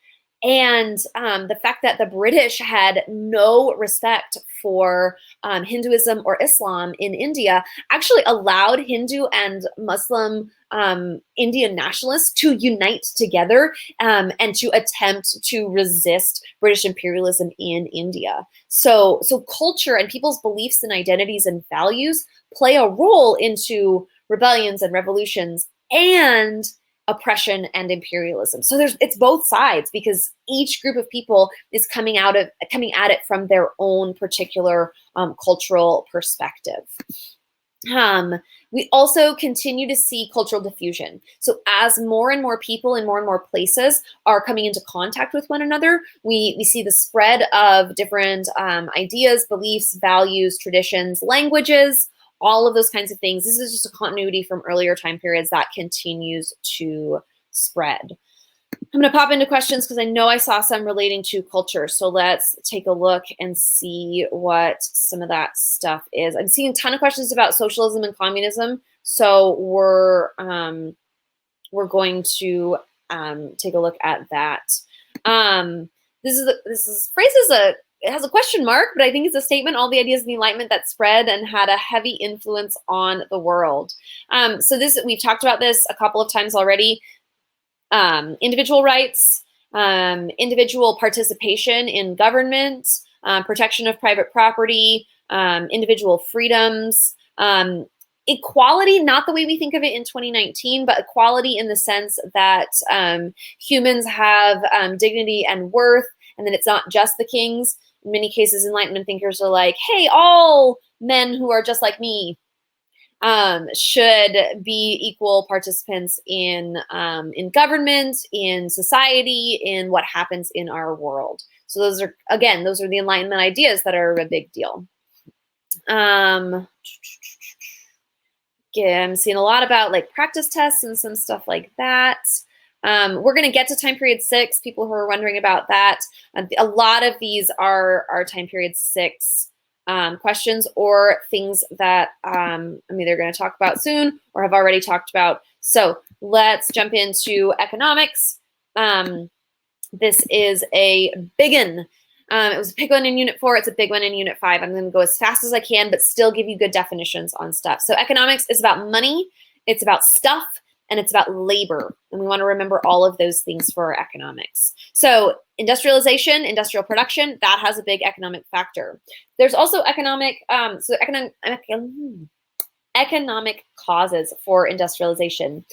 And the fact that the British had no respect for Hinduism or Islam in India actually allowed Hindu and Muslim Indian nationalists to unite together and to attempt to resist British imperialism in India. So culture and people's beliefs and identities and values play a role into rebellions and revolutions and oppression and imperialism. So it's both sides, because each group of people is coming at it from their own particular cultural perspective. We also continue to see cultural diffusion. So as more and more people in more and more places are coming into contact with one another, we see the spread of different ideas, beliefs, values, traditions, languages, all of those kinds of things. This is just a continuity from earlier time periods that continues to spread. I'm going to pop into questions because I know I saw some relating to culture. So let's take a look and see what some of that stuff is. I'm seeing a ton of questions about socialism and communism. So we're going to take a look at that. This phrase it has a question mark, but I think it's a statement. All the ideas of the Enlightenment that spread and had a heavy influence on the world. So we've talked about this a couple of times already. Individual rights, individual participation in government, protection of private property, individual freedoms, equality, not the way we think of it in 2019, but equality in the sense that humans have dignity and worth, and that it's not just the kings. In many cases, Enlightenment thinkers are like, hey, all men who are just like me should be equal participants in government, in society, in what happens in our world. So those are the Enlightenment ideas that are a big deal. I'm seeing a lot about like practice tests and some stuff like that. We're going to get to time period 6, people who are wondering about that. A lot of these are time period 6 questions or things that I'm either going to talk about soon or have already talked about. So let's jump into economics. This is a big one. It was a big one in Unit 4. It's a big one in Unit 5. I'm going to go as fast as I can, but still give you good definitions on stuff. So economics is about money, it's about stuff, and it's about labor. And we want to remember all of those things for economics. So industrialization, industrial production, that has a big economic factor. There's also economic causes for industrialization.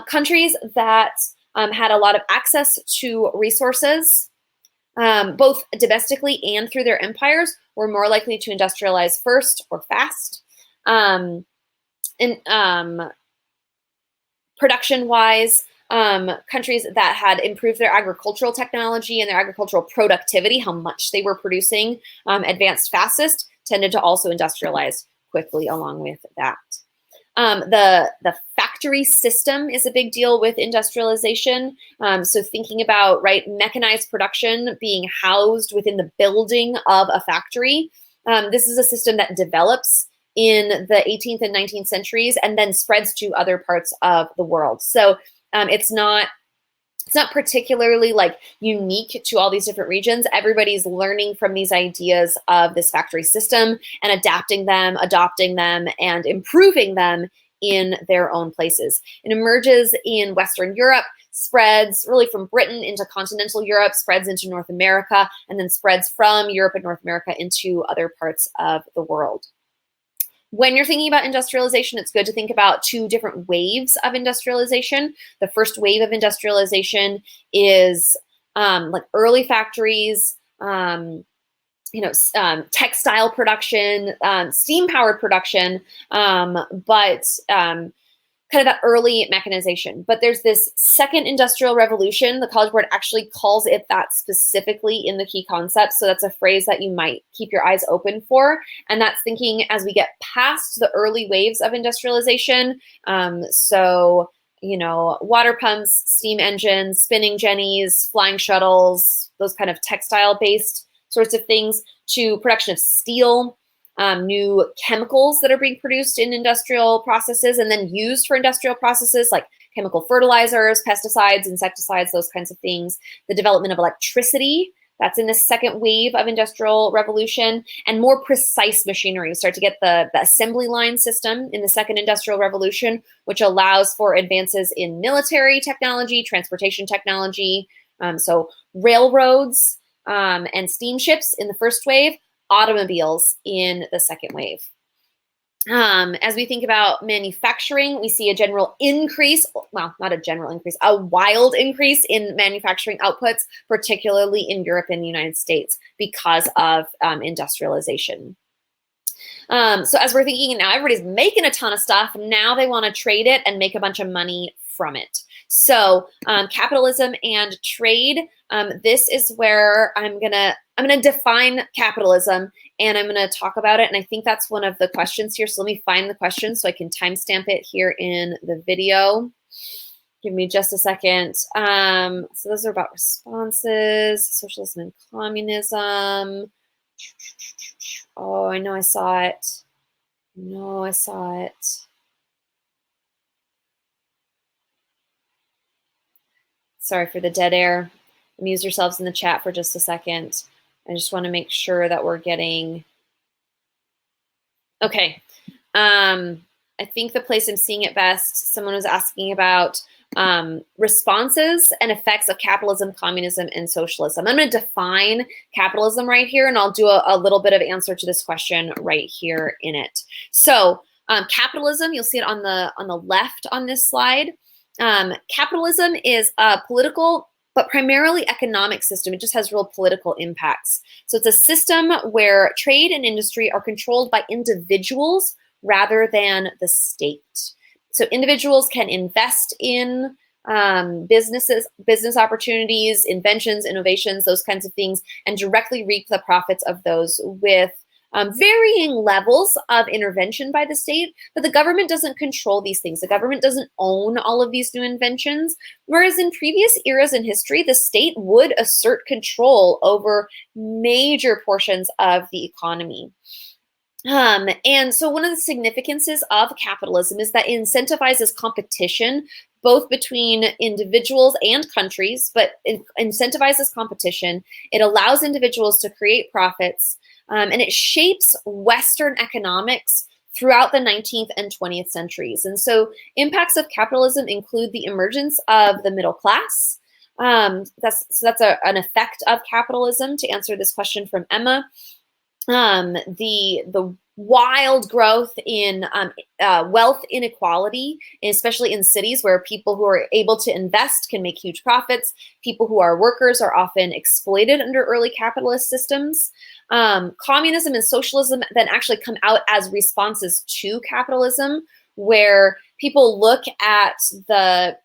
Countries that had a lot of access to resources, both domestically and through their empires, were more likely to industrialize first or fast. Production-wise, countries that had improved their agricultural technology and their agricultural productivity, how much they were producing, advanced fastest, tended to also industrialize quickly along with that. The factory system is a big deal with industrialization. So thinking about, right, mechanized production being housed within the building of a factory. This is a system that develops in the 18th and 19th centuries and then spreads to other parts of the world. So it's not particularly like unique to all these different regions. Everybody's learning from these ideas of this factory system and adapting them, adopting them, and improving them in their own places. It emerges in Western Europe, spreads really from Britain into continental Europe, spreads into North America, and then spreads from Europe and North America into other parts of the world. When you're thinking about industrialization, it's good to think about 2 different waves of industrialization. The first wave of industrialization is like early factories, textile production, steam-powered production, but kind of that early mechanization. But there's this second industrial revolution. The College Board actually calls it that specifically in the key concepts. So that's a phrase that you might keep your eyes open for. And that's thinking as we get past the early waves of industrialization. Water pumps, steam engines, spinning jennies, flying shuttles, those kind of textile-based sorts of things, to production of steel, new chemicals that are being produced in industrial processes and then used for industrial processes like chemical fertilizers, pesticides, insecticides, those kinds of things. The development of electricity, that's in the second wave of industrial revolution, and more precise machinery. We start to get the assembly line system in the second industrial revolution, which allows for advances in military technology, transportation technology, so railroads and steamships in the first wave, automobiles in the second wave. As we think about manufacturing, we see a general increase, well, not a general increase, a wild increase in manufacturing outputs, particularly in Europe and the United States because of industrialization. So as we're thinking now, everybody's making a ton of stuff. Now they want to trade it and make a bunch of money from it. So capitalism and trade. This is where I'm gonna define capitalism and I'm gonna talk about it. And I think that's one of the questions here. So let me find the question so I can timestamp it here in the video. Give me just a second. So those are about responses, socialism and communism. Oh, I know I saw it. No, I saw it. Sorry for the dead air. Amuse yourselves in the chat for just a second. I just want to make sure that we're getting... Okay. I think the place I'm seeing it best, someone was asking about responses and effects of capitalism, communism, and socialism. I'm going to define capitalism right here, and I'll do a little bit of answer to this question right here in it. So capitalism, you'll see it on the left on this slide. Capitalism is a political but primarily economic system. It just has real political impacts. So it's a system where trade and industry are controlled by individuals rather than the state. So individuals can invest in business opportunities, inventions, innovations, those kinds of things, and directly reap the profits of those with varying levels of intervention by the state, but the government doesn't control these things. The government doesn't own all of these new inventions, whereas in previous eras in history, the state would assert control over major portions of the economy. And so one of the significances of capitalism is that it incentivizes competition both between individuals and countries, but it incentivizes competition. It allows individuals to create profits, and it shapes Western economics throughout the 19th and 20th centuries. And so impacts of capitalism include the emergence of the middle class. That's an effect of capitalism, to answer this question from Emma. The wild growth in wealth inequality, especially in cities where people who are able to invest can make huge profits. People who are workers are often exploited under early capitalist systems. Communism and socialism then actually come out as responses to capitalism, where people look at the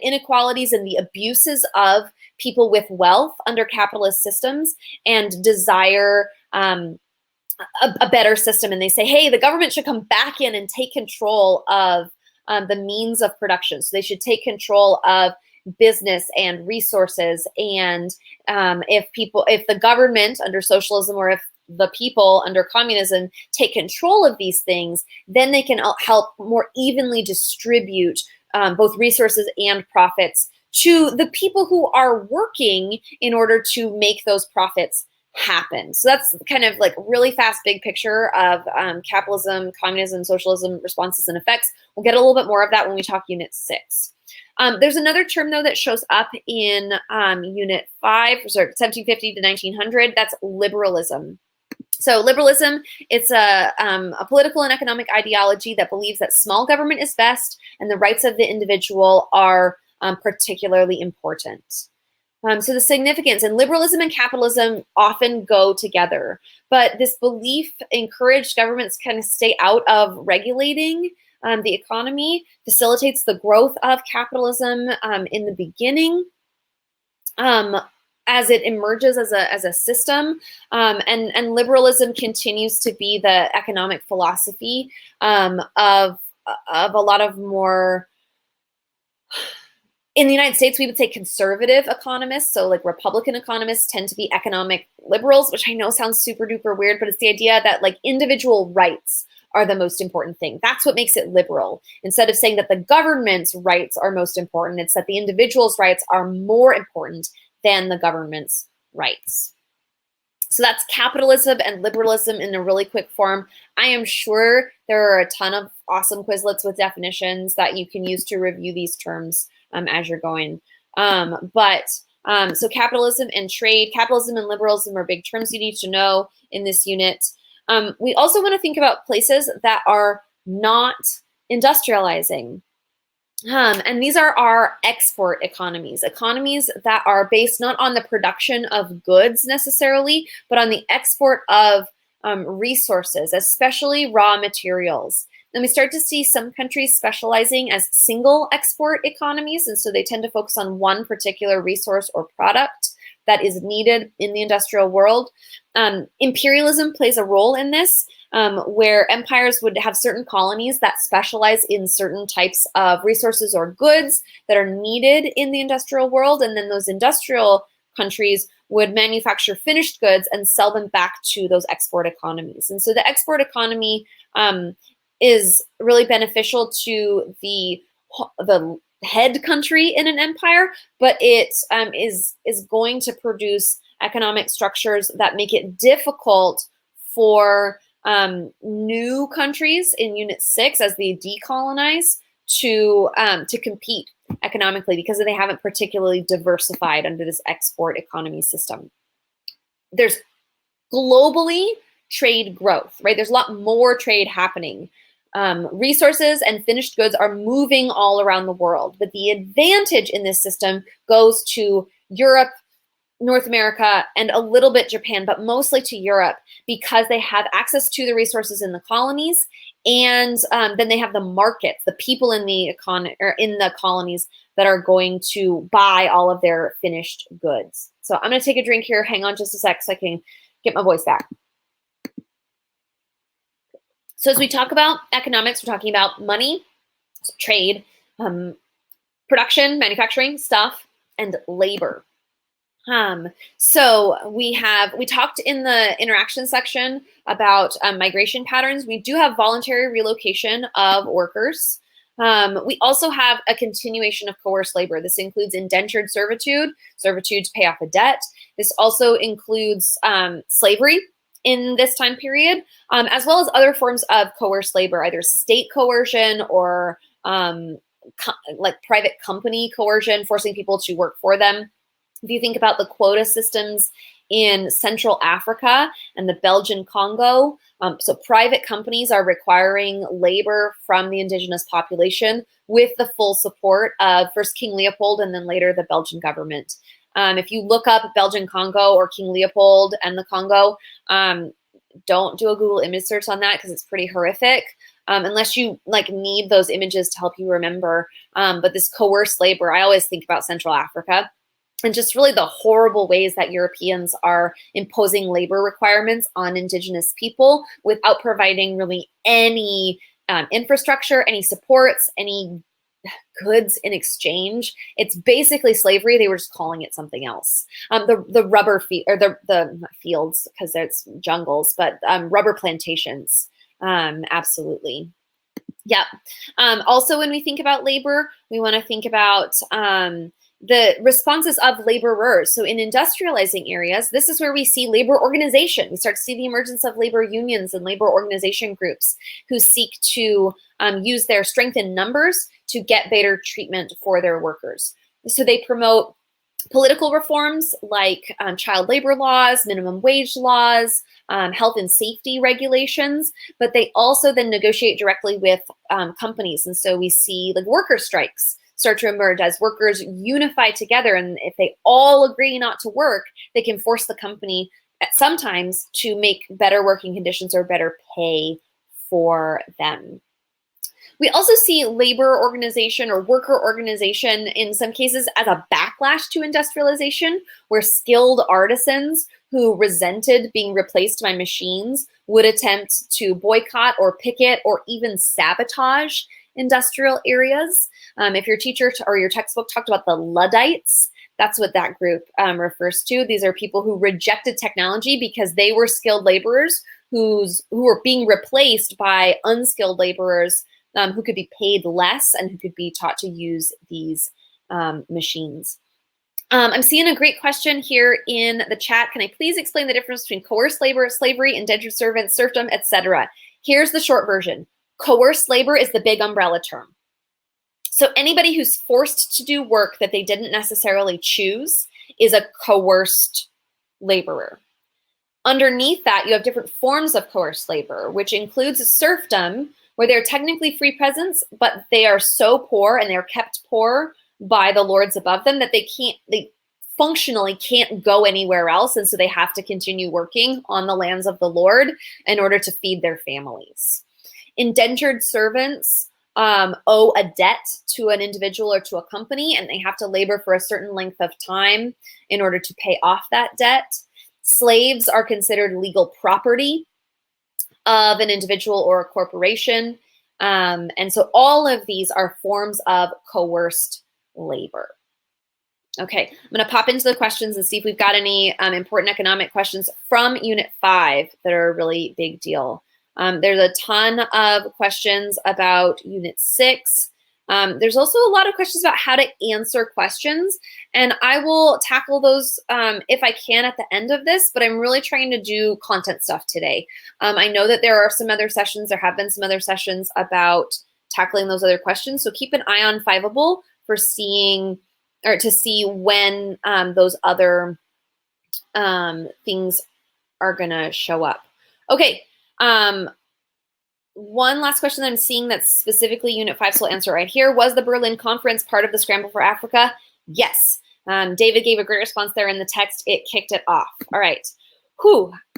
inequalities and the abuses of people with wealth under capitalist systems and desire a better system, and they say, hey, the government should come back in and take control of the means of production. So they should take control of business and resources. And if the government under socialism, or if the people under communism take control of these things, then they can help more evenly distribute both resources and profits to the people who are working in order to make those profits happen. So that's kind of like really fast, big picture of capitalism, communism, socialism, responses and effects. We'll get a little bit more of that when we talk Unit 6. There's another term, though, that shows up in Unit 5, 1750 to 1900. That's liberalism. So liberalism, it's a political and economic ideology that believes that small government is best and the rights of the individual are particularly important. So the significance, and liberalism and capitalism often go together, but this belief encouraged governments kind of stay out of regulating the economy, facilitates the growth of capitalism in the beginning as it emerges as a system, and liberalism continues to be the economic philosophy of a lot of more... In the United States, we would say conservative economists. So like Republican economists tend to be economic liberals, which I know sounds super duper weird, but it's the idea that like individual rights are the most important thing. That's what makes it liberal. Instead of saying that the government's rights are most important, it's that the individual's rights are more important than the government's rights. So that's capitalism and liberalism in a really quick form. I am sure there are a ton of awesome Quizlets with definitions that you can use to review these terms as you're going. So capitalism and trade, capitalism and liberalism are big terms you need to know in this unit. We also want to think about places that are not industrializing. And these are our export economies, economies that are based not on the production of goods necessarily, but on the export of resources, especially raw materials. Then we start to see some countries specializing as single export economies, and so they tend to focus on one particular resource or product that is needed in the industrial world. Imperialism plays a role in this, where empires would have certain colonies that specialize in certain types of resources or goods that are needed in the industrial world, and then those industrial countries would manufacture finished goods and sell them back to those export economies. And so the export economy is really beneficial to the head country in an empire, but it is going to produce economic structures that make it difficult for new countries in Unit 6 as they decolonize to compete economically because they haven't particularly diversified under this export economy system. There's globally trade growth, right? There's a lot more trade happening. Resources and finished goods are moving all around the world, but the advantage in this system goes to Europe, North America, and a little bit Japan, but mostly to Europe because they have access to the resources in the colonies, and then they have the markets, the people in the colonies that are going to buy all of their finished goods. So I'm going to take a drink here. Hang on just a sec so I can get my voice back. So as we talk about economics, we're talking about money, trade, production, manufacturing, stuff, and labor. So we talked in the interaction section about migration patterns. We do have voluntary relocation of workers. We also have a continuation of coerced labor. This includes indentured servitude, servitude to pay off a debt. This also includes slavery in this time period, as well as other forms of coerced labor, either state coercion or like private company coercion, forcing people to work for them. If you think about the quota systems in Central Africa and the Belgian Congo, so private companies are requiring labor from the indigenous population with the full support of first King Leopold and then later the Belgian government. If you look up Belgian Congo or King Leopold and the Congo, don't do a Google image search on that because it's pretty horrific. Unless you need those images to help you remember. But this coerced labor, I always think about Central Africa and just really the horrible ways that Europeans are imposing labor requirements on indigenous people without providing really any infrastructure, any supports, any goods in exchange. It's basically slavery. They were just calling it something else. The rubber the fields, because it's jungles, but rubber plantations. Absolutely. Yeah. Also, when we think about labor, we want to think about the responses of laborers. So in industrializing areas, this is where we see labor organization. We start to see the emergence of labor unions and labor organization groups who seek to use their strength in numbers to get better treatment for their workers. So they promote political reforms like child labor laws, minimum wage laws, health and safety regulations, but they also then negotiate directly with companies. And so we see like worker strikes start to emerge as workers unify together. And if they all agree not to work, they can force the company sometimes to make better working conditions or better pay for them. We also see labor organization or worker organization in some cases as a backlash to industrialization, where skilled artisans who resented being replaced by machines would attempt to boycott or picket or even sabotage industrial areas. If your teacher or your textbook talked about the Luddites, that's what that group refers to. These are people who rejected technology because they were skilled laborers who were being replaced by unskilled laborers who could be paid less and who could be taught to use these machines. I'm seeing a great question here in the chat. Can I please explain the difference between coerced labor, slavery, indentured servants, serfdom, etc.? Here's the short version. Coerced labor is the big umbrella term. So anybody who's forced to do work that they didn't necessarily choose is a coerced laborer. Underneath that, you have different forms of coerced labor, which includes serfdom, where they're technically free peasants, but they are so poor and they're kept poor by the lords above them that they functionally can't go anywhere else. And so they have to continue working on the lands of the Lord in order to feed their families. Indentured servants owe a debt to an individual or to a company, and they have to labor for a certain length of time in order to pay off that debt. Slaves are considered legal property of an individual or a corporation. And so all of these are forms of coerced labor. Okay, I'm going to pop into the questions and see if we've got any important economic questions from Unit 5 that are a really big deal. There's a ton of questions about Unit 6. There's also a lot of questions about how to answer questions, and I will tackle those if I can at the end of this, but I'm really trying to do content stuff today. I know that there are some other sessions, there have been some other sessions about tackling those other questions, so keep an eye on Fiveable for seeing, or to see when those other things are gonna show up. Okay, one last question that I'm seeing that's specifically Unit 5, so I'll answer right here. Was the Berlin Conference part of the Scramble for Africa? Yes. David gave a great response there in the text. It kicked it off. All right.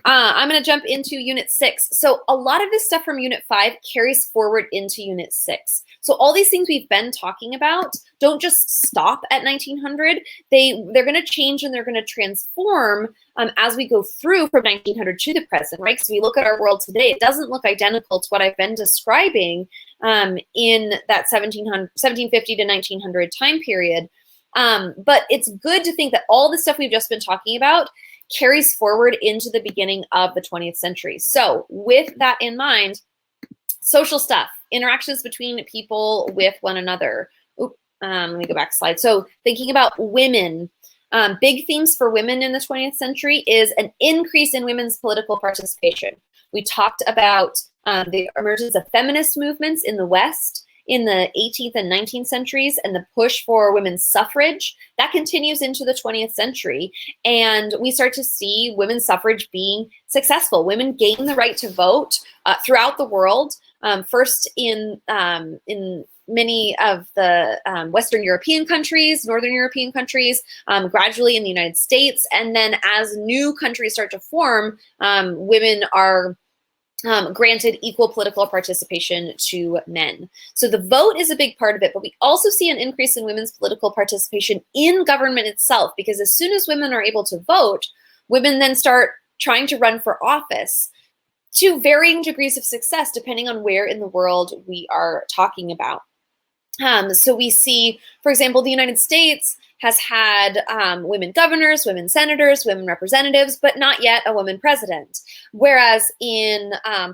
I'm going to jump into Unit 6. So a lot of this stuff from Unit 5 carries forward into Unit 6. So all these things we've been talking about don't just stop at 1900. They're going to change and they're going to transform as we go through from 1900 to the present, right? So we look at our world today, it doesn't look identical to what I've been describing in that 1750 to 1900 time period. But it's good to think that all the stuff we've just been talking about carries forward into the beginning of the 20th century. So with that in mind, social stuff, interactions between people with one another. Let me go back a slide. So thinking about women, big themes for women in the 20th century is an increase in women's political participation. We talked about the emergence of feminist movements in the West in the 18th and 19th centuries and the push for women's suffrage. That continues into the 20th century. And we start to see women's suffrage being successful. Women gain the right to vote throughout the world. First in many of the Western European countries, Northern European countries, gradually in the United States. And then as new countries start to form, women are granted equal political participation to men. So the vote is a big part of it, but we also see an increase in women's political participation in government itself, because as soon as women are able to vote, women then start trying to run for office to varying degrees of success, depending on where in the world we are talking about. So we see, for example, the United States has had women governors, women senators, women representatives, but not yet a woman president. Whereas in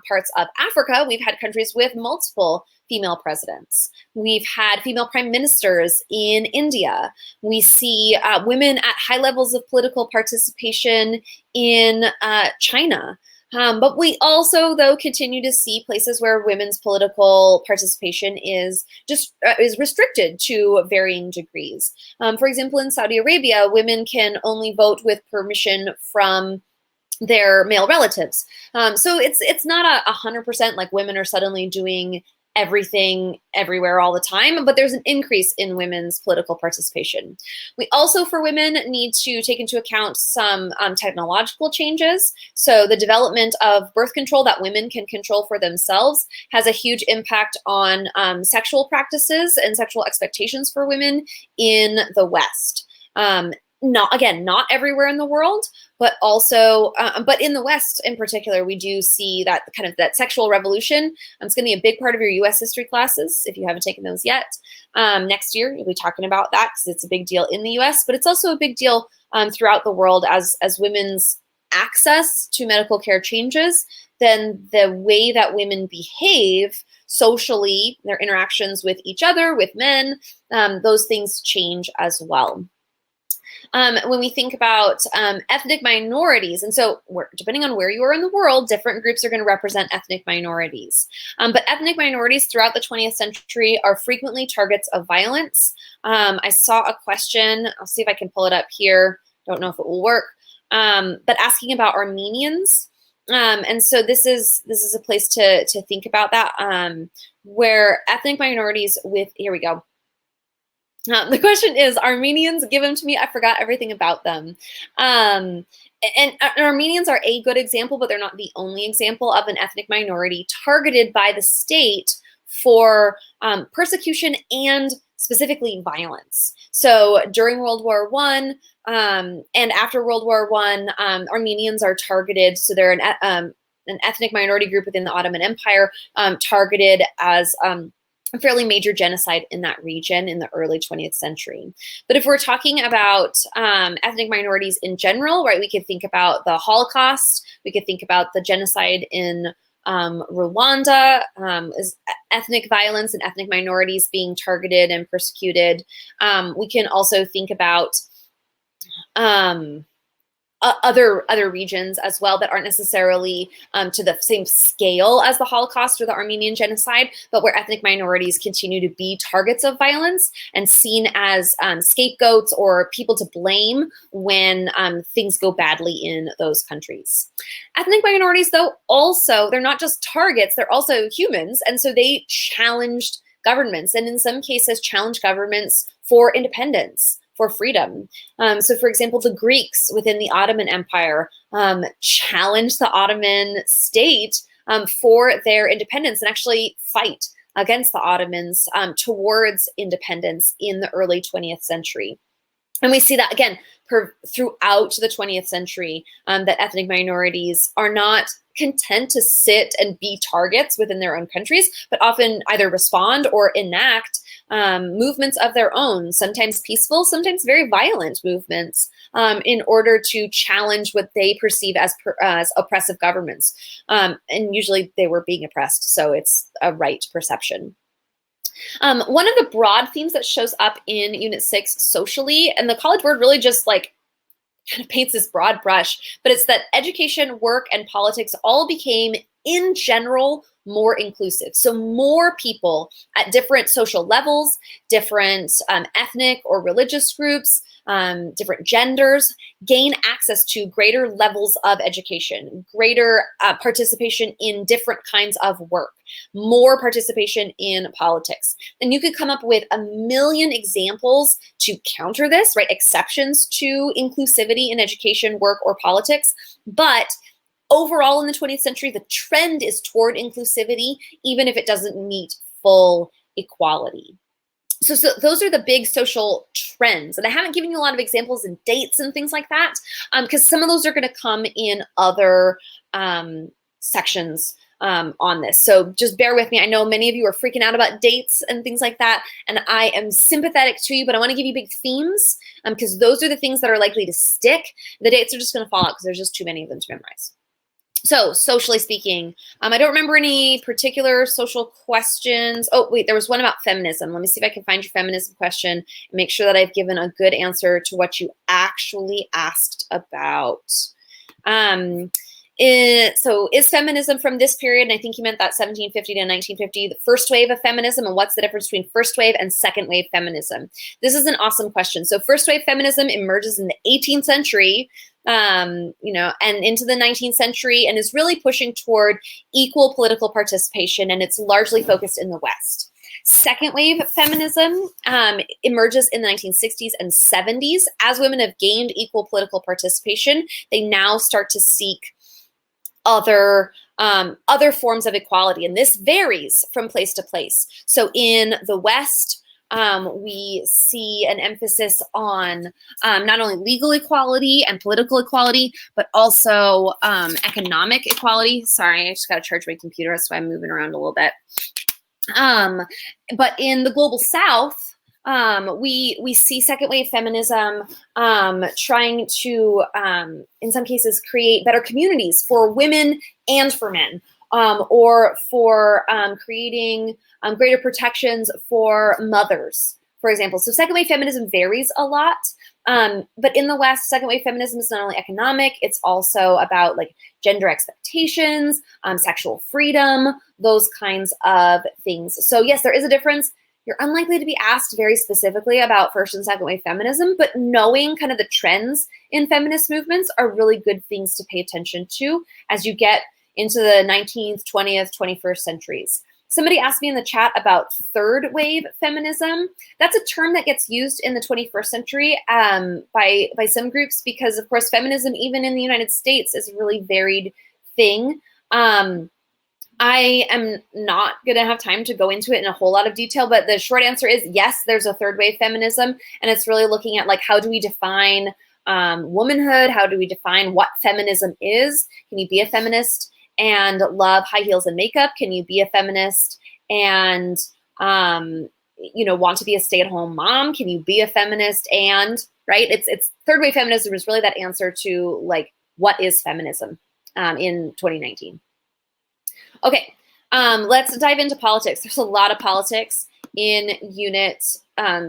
parts of Africa, we've had countries with multiple female presidents. We've had female prime ministers in India. We see women at high levels of political participation in China. But we also, though, continue to see places where women's political participation is restricted to varying degrees. For example, in Saudi Arabia, women can only vote with permission from their male relatives. So it's not 100% like women are suddenly doing everything everywhere all the time, but there's an increase in women's political participation. We also, for women, need to take into account some technological changes. So the development of birth control that women can control for themselves has a huge impact on sexual practices and sexual expectations for women in the West. Not everywhere in the world, but also, but in the West in particular, we do see that kind of that sexual revolution. It's going to be a big part of your U.S. history classes if you haven't taken those yet. Next year, you'll be talking about that because it's a big deal in the U.S., but it's also a big deal throughout the world as women's access to medical care changes. Then the way that women behave socially, their interactions with each other, with men, those things change as well. When we think about ethnic minorities, and so depending on where you are in the world, different groups are going to represent ethnic minorities. But ethnic minorities throughout the 20th century are frequently targets of violence. I saw a question, I'll see if I can pull it up here, don't know if it will work. but asking about Armenians. And so this is a place to think about that, where ethnic minorities here we go. The question is, Armenians, give them to me. I forgot everything about them. And Armenians are a good example, but they're not the only example of an ethnic minority targeted by the state for persecution and specifically violence. So during World War I and after World War I, Armenians are targeted. So they're an ethnic minority group within the Ottoman Empire, targeted as a fairly major genocide in that region in the early 20th century. But if we're talking about ethnic minorities in general, right, we could think about the Holocaust, we could think about the genocide in Rwanda, is ethnic violence and ethnic minorities being targeted and persecuted. We can also think about other regions as well that aren't necessarily to the same scale as the Holocaust or the Armenian genocide, but where ethnic minorities continue to be targets of violence and seen as scapegoats or people to blame when things go badly in those countries. Ethnic minorities, though, also, they're not just targets, they're also humans, and so they challenged governments, and in some cases challenged governments for independence, for freedom. So for example, the Greeks within the Ottoman Empire challenged the Ottoman state for their independence and actually fight against the Ottomans towards independence in the early 20th century. And we see that, again, throughout the 20th century, that ethnic minorities are not content to sit and be targets within their own countries, but often either respond or enact movements of their own, sometimes peaceful, sometimes very violent movements, in order to challenge what they perceive as oppressive governments. And usually they were being oppressed, so it's a right perception. One of the broad themes that shows up in Unit 6 socially, and the College Board really just like kind of paints this broad brush, but it's that education, work, and politics all became, in general, more inclusive. So more people at different social levels, different ethnic or religious groups, different genders gain access to greater levels of education, greater participation in different kinds of work, more participation in politics. And you could come up with a million examples to counter this, right? Exceptions to inclusivity in education, work, or politics. But overall in the 20th century, the trend is toward inclusivity, even if it doesn't meet full equality. So those are the big social trends. And I haven't given you a lot of examples and dates and things like that, because some of those are going to come in other sections on this. So just bear with me. I know many of you are freaking out about dates and things like that, and I am sympathetic to you, but I want to give you big themes, because those are the things that are likely to stick. The dates are just going to fall out because there's just too many of them to memorize. So socially speaking, I don't remember any particular social questions. Oh, wait, there was one about feminism. Let me see if I can find your feminism question and make sure that I've given a good answer to what you actually asked about. So is feminism from this period, and I think you meant that 1750 to 1950, the first wave of feminism, and what's the difference between first wave and second wave feminism? This is an awesome question. So first wave feminism emerges in the 18th century, and into the 19th century, and is really pushing toward equal political participation, and it's largely focused in the West. Second wave feminism emerges in the 1960s and 70s. As women have gained equal political participation, they now start to seek other forms of equality, and this varies from place to place. So in the West, we see an emphasis on not only legal equality and political equality, but also economic equality. Sorry, I just got to charge my computer, that's why I'm moving around a little bit. But in the global South, we see second wave feminism trying to, in some cases, create better communities for women and for men, or for creating greater protections for mothers, for example. So second wave feminism varies a lot, but in the West, second wave feminism is not only economic, it's also about like gender expectations, sexual freedom, those kinds of things. So yes, there is a difference. you're unlikely to be asked very specifically about first and second wave feminism, but knowing kind of the trends in feminist movements are really good things to pay attention to as you get into the 19th, 20th, 21st centuries. Somebody asked me in the chat about third wave feminism. That's a term that gets used in the 21st century by some groups because, of course, feminism, even in the United States, is a really varied thing. I am not going to have time to go into it in a whole lot of detail, but the short answer is yes, there's a third wave feminism, and it's really looking at like how do we define womanhood? How do we define what feminism is? Can you be a feminist and love high heels and makeup? Can you be a feminist and want to be a stay-at-home mom? Can you be a feminist and right? It's third wave feminism is really that answer to like what is feminism in 2019. Okay, let's dive into politics. There's a lot of politics in Unit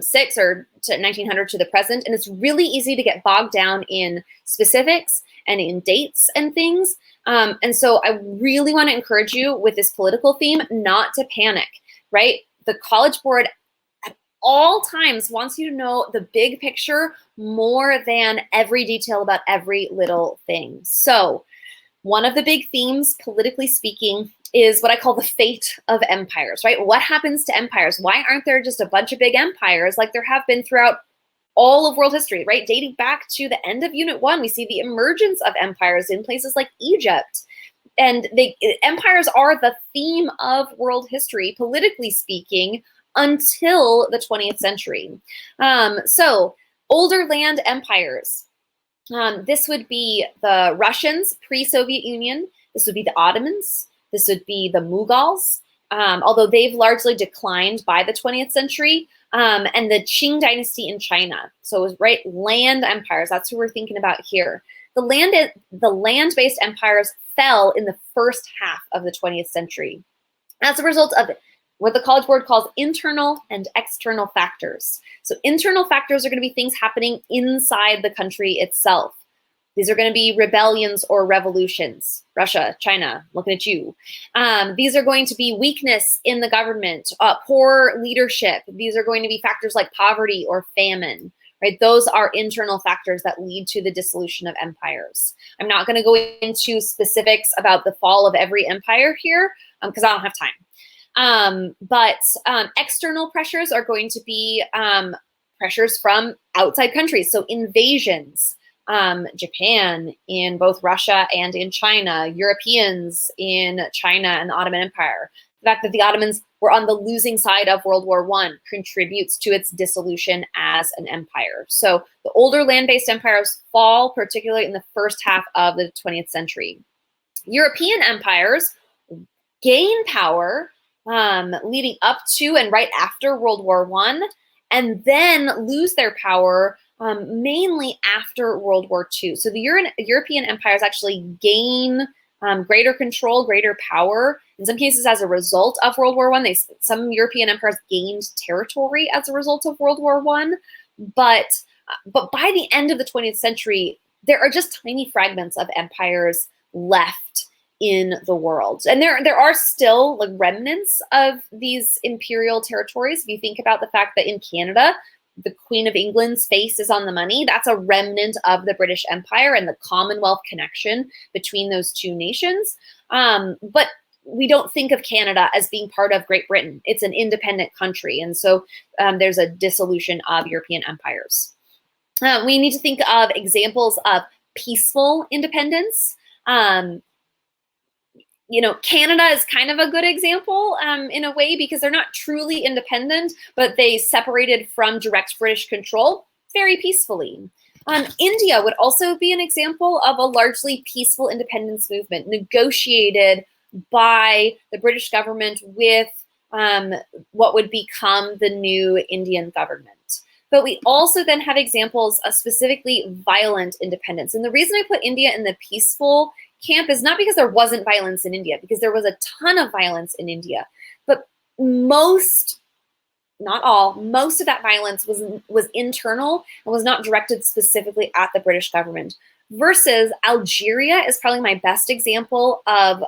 6 or to 1900 to the present, and it's really easy to get bogged down in specifics and in dates and things. And so I really want to encourage you with this political theme not to panic, right? The College Board at all times wants you to know the big picture more than every detail about every little thing. So one of the big themes, politically speaking, is what I call the fate of empires, right? What happens to empires? Why aren't there just a bunch of big empires like there have been throughout all of world history, right? Dating back to the end of Unit 1, we see the emergence of empires in places like Egypt. And empires are the theme of world history, politically speaking, until the 20th century. So older land empires. This would be the Russians pre-Soviet Union. This would be the Ottomans. This would be the Mughals, although they've largely declined by the 20th century. And the Qing dynasty in China. So it was right, land empires. That's who we're thinking about here. The land-based empires fell in the first half of the 20th century as a result of what the College Board calls internal and external factors. So internal factors are going to be things happening inside the country itself. These are going to be rebellions or revolutions. Russia, China, looking at you. These are going to be weakness in the government, poor leadership. These are going to be factors like poverty or famine, right? Those are internal factors that lead to the dissolution of empires. I'm not going to go into specifics about the fall of every empire here because I don't have time. But external pressures are going to be pressures from outside countries. So invasions. Japan in both Russia and in China, Europeans in China and the Ottoman Empire. The fact that the Ottomans were on the losing side of World War I contributes to its dissolution as an empire. So the older land-based empires fall, particularly in the first half of the 20th century. European empires gain power leading up to and right after World War I, and then lose their power mainly after World War II. So the European empires actually gain greater control, greater power, in some cases as a result of World War I. Some European empires gained territory as a result of World War I, but by the end of the 20th century, there are just tiny fragments of empires left in the world. And there are still like remnants of these imperial territories. If you think about the fact that in Canada, the Queen of England's face is on the money. That's a remnant of the British Empire and the Commonwealth connection between those two nations. But we don't think of Canada as being part of Great Britain. It's an independent country. And so there's a dissolution of European empires. We need to think of examples of peaceful independence. Canada is kind of a good example in a way because they're not truly independent, but they separated from direct British control very peacefully. India would also be an example of a largely peaceful independence movement negotiated by the British government with what would become the new Indian government. But we also then have examples of specifically violent independence. And the reason I put India in the peaceful camp is not because there wasn't violence in India, because there was a ton of violence in India. But most, not all, most of that violence was internal and was not directed specifically at the British government. Versus Algeria is probably my best example of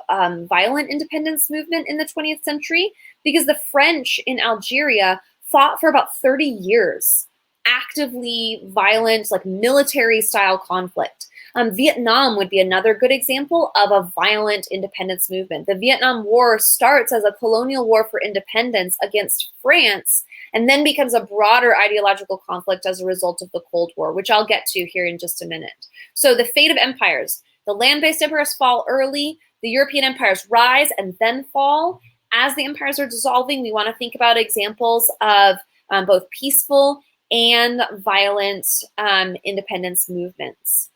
violent independence movement in the 20th century, because the French in Algeria fought for about 30 years, actively violent, like military-style conflict. Vietnam would be another good example of a violent independence movement. The Vietnam War starts as a colonial war for independence against France, and then becomes a broader ideological conflict as a result of the Cold War, which I'll get to here in just a minute. So the fate of empires. The land-based empires fall early, the European empires rise and then fall. As the empires are dissolving, we want to think about examples of both peaceful and violent independence movements.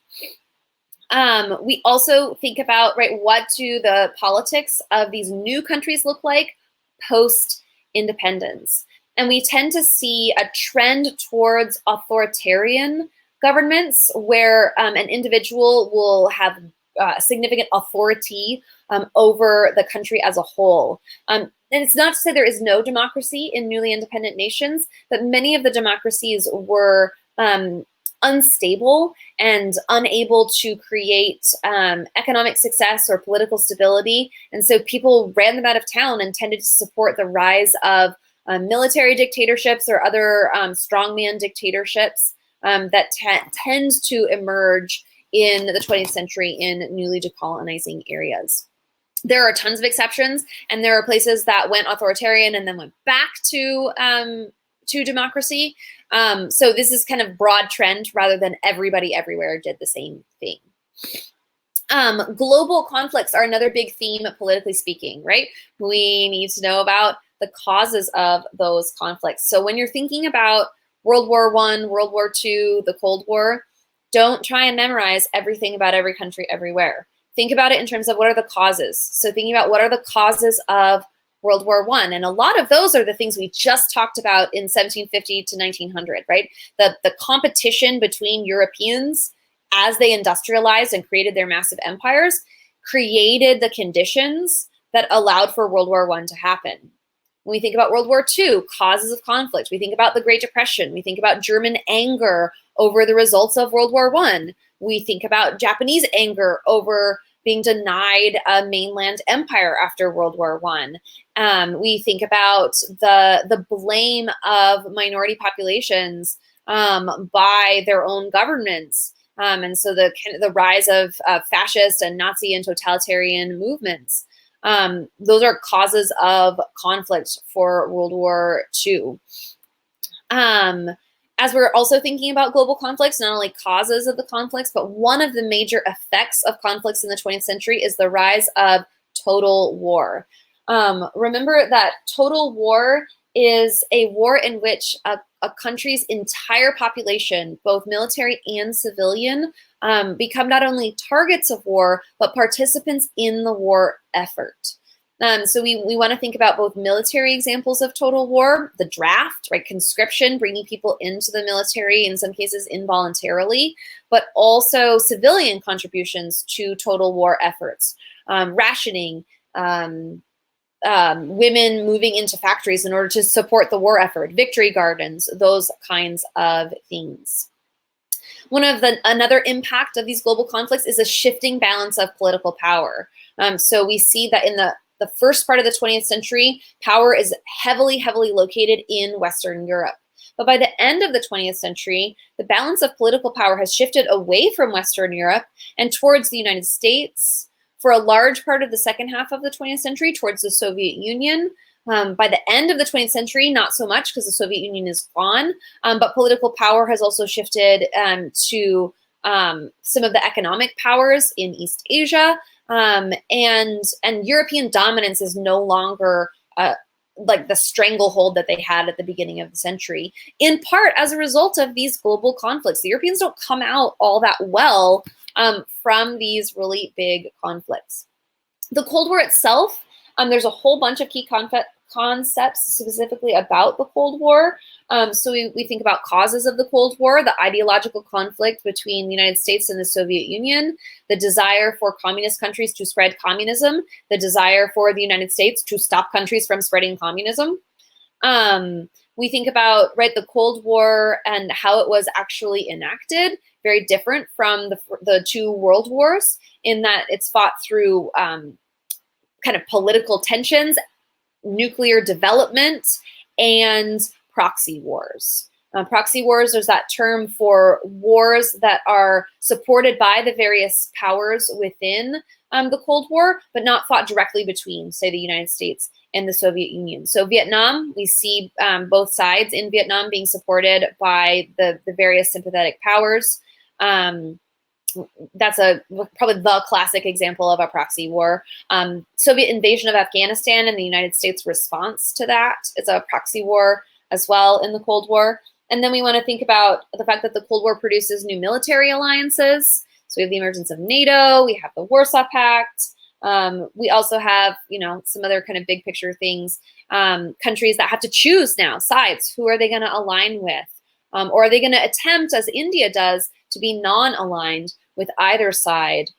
We also think about, right, what do the politics of these new countries look like post-independence? And we tend to see a trend towards authoritarian governments where an individual will have significant authority over the country as a whole. And it's not to say there is no democracy in newly independent nations, but many of the democracies were unstable and unable to create economic success or political stability. And so people ran them out of town and tended to support the rise of military dictatorships or other strongman dictatorships that tend to emerge in the 20th century in newly decolonizing areas. There are tons of exceptions, and there are places that went authoritarian and then went back to democracy. So this is kind of broad trend rather than everybody everywhere did the same thing. Global conflicts are another big theme, politically speaking, right? We need to know about the causes of those conflicts. So when you're thinking about World War I, World War II, the Cold War, don't try and memorize everything about every country everywhere. Think about it in terms of what are the causes. So thinking about what are the causes of World War I, and a lot of those are the things we just talked about in 1750 to 1900, right? The competition between Europeans as they industrialized and created their massive empires created the conditions that allowed for World War I to happen. When we think about World War II, causes of conflict, we think about the Great Depression, we think about German anger over the results of World War I, we think about Japanese anger over being denied a mainland empire after World War I. We think about the blame of minority populations by their own governments. And so the rise of fascist and Nazi and totalitarian movements. Those are causes of conflict for World War II. As we're also thinking about global conflicts, not only causes of the conflicts, but one of the major effects of conflicts in the 20th century is the rise of total war. Remember that total war is a war in which a country's entire population, both military and civilian, become not only targets of war, but participants in the war effort. So we want to think about both military examples of total war, the draft, right, conscription, bringing people into the military, in some cases involuntarily, but also civilian contributions to total war efforts, rationing, women moving into factories in order to support the war effort, victory gardens, those kinds of things. Another impact of these global conflicts is a shifting balance of political power. So we see that in the first part of the 20th century, power is heavily, heavily located in Western Europe. But by the end of the 20th century, the balance of political power has shifted away from Western Europe and towards the United States. For a large part of the second half of the 20th century, towards the Soviet Union. By the end of the 20th century, not so much because the Soviet Union is gone, but political power has also shifted to some of the economic powers in East Asia, and European dominance is no longer like the stranglehold that they had at the beginning of the century, in part as a result of these global conflicts. The Europeans don't come out all that well from these really big conflicts. The Cold War itself, there's a whole bunch of key concepts specifically about the Cold War. So we think about causes of the Cold War, the ideological conflict between the United States and the Soviet Union, the desire for communist countries to spread communism, the desire for the United States to stop countries from spreading communism. We think about, right, the Cold War and how it was actually enacted, very different from the two world wars in that it's fought through kind of political tensions, nuclear development, and proxy wars. Proxy wars is that term for wars that are supported by the various powers within the Cold War, but not fought directly between, say, the United States and the Soviet Union. So Vietnam, we see both sides in Vietnam being supported by the various sympathetic powers. That's probably the classic example of a proxy war. Soviet invasion of Afghanistan and the United States response to that is a proxy war as well in the Cold War. And then we want to think about the fact that the Cold War produces new military alliances. So we have the emergence of NATO, we have the Warsaw Pact. We also have, some other kind of big picture things. Countries that have to choose now sides. Who are they going to align with? Or are they going to attempt, as India does, to be non-aligned with either side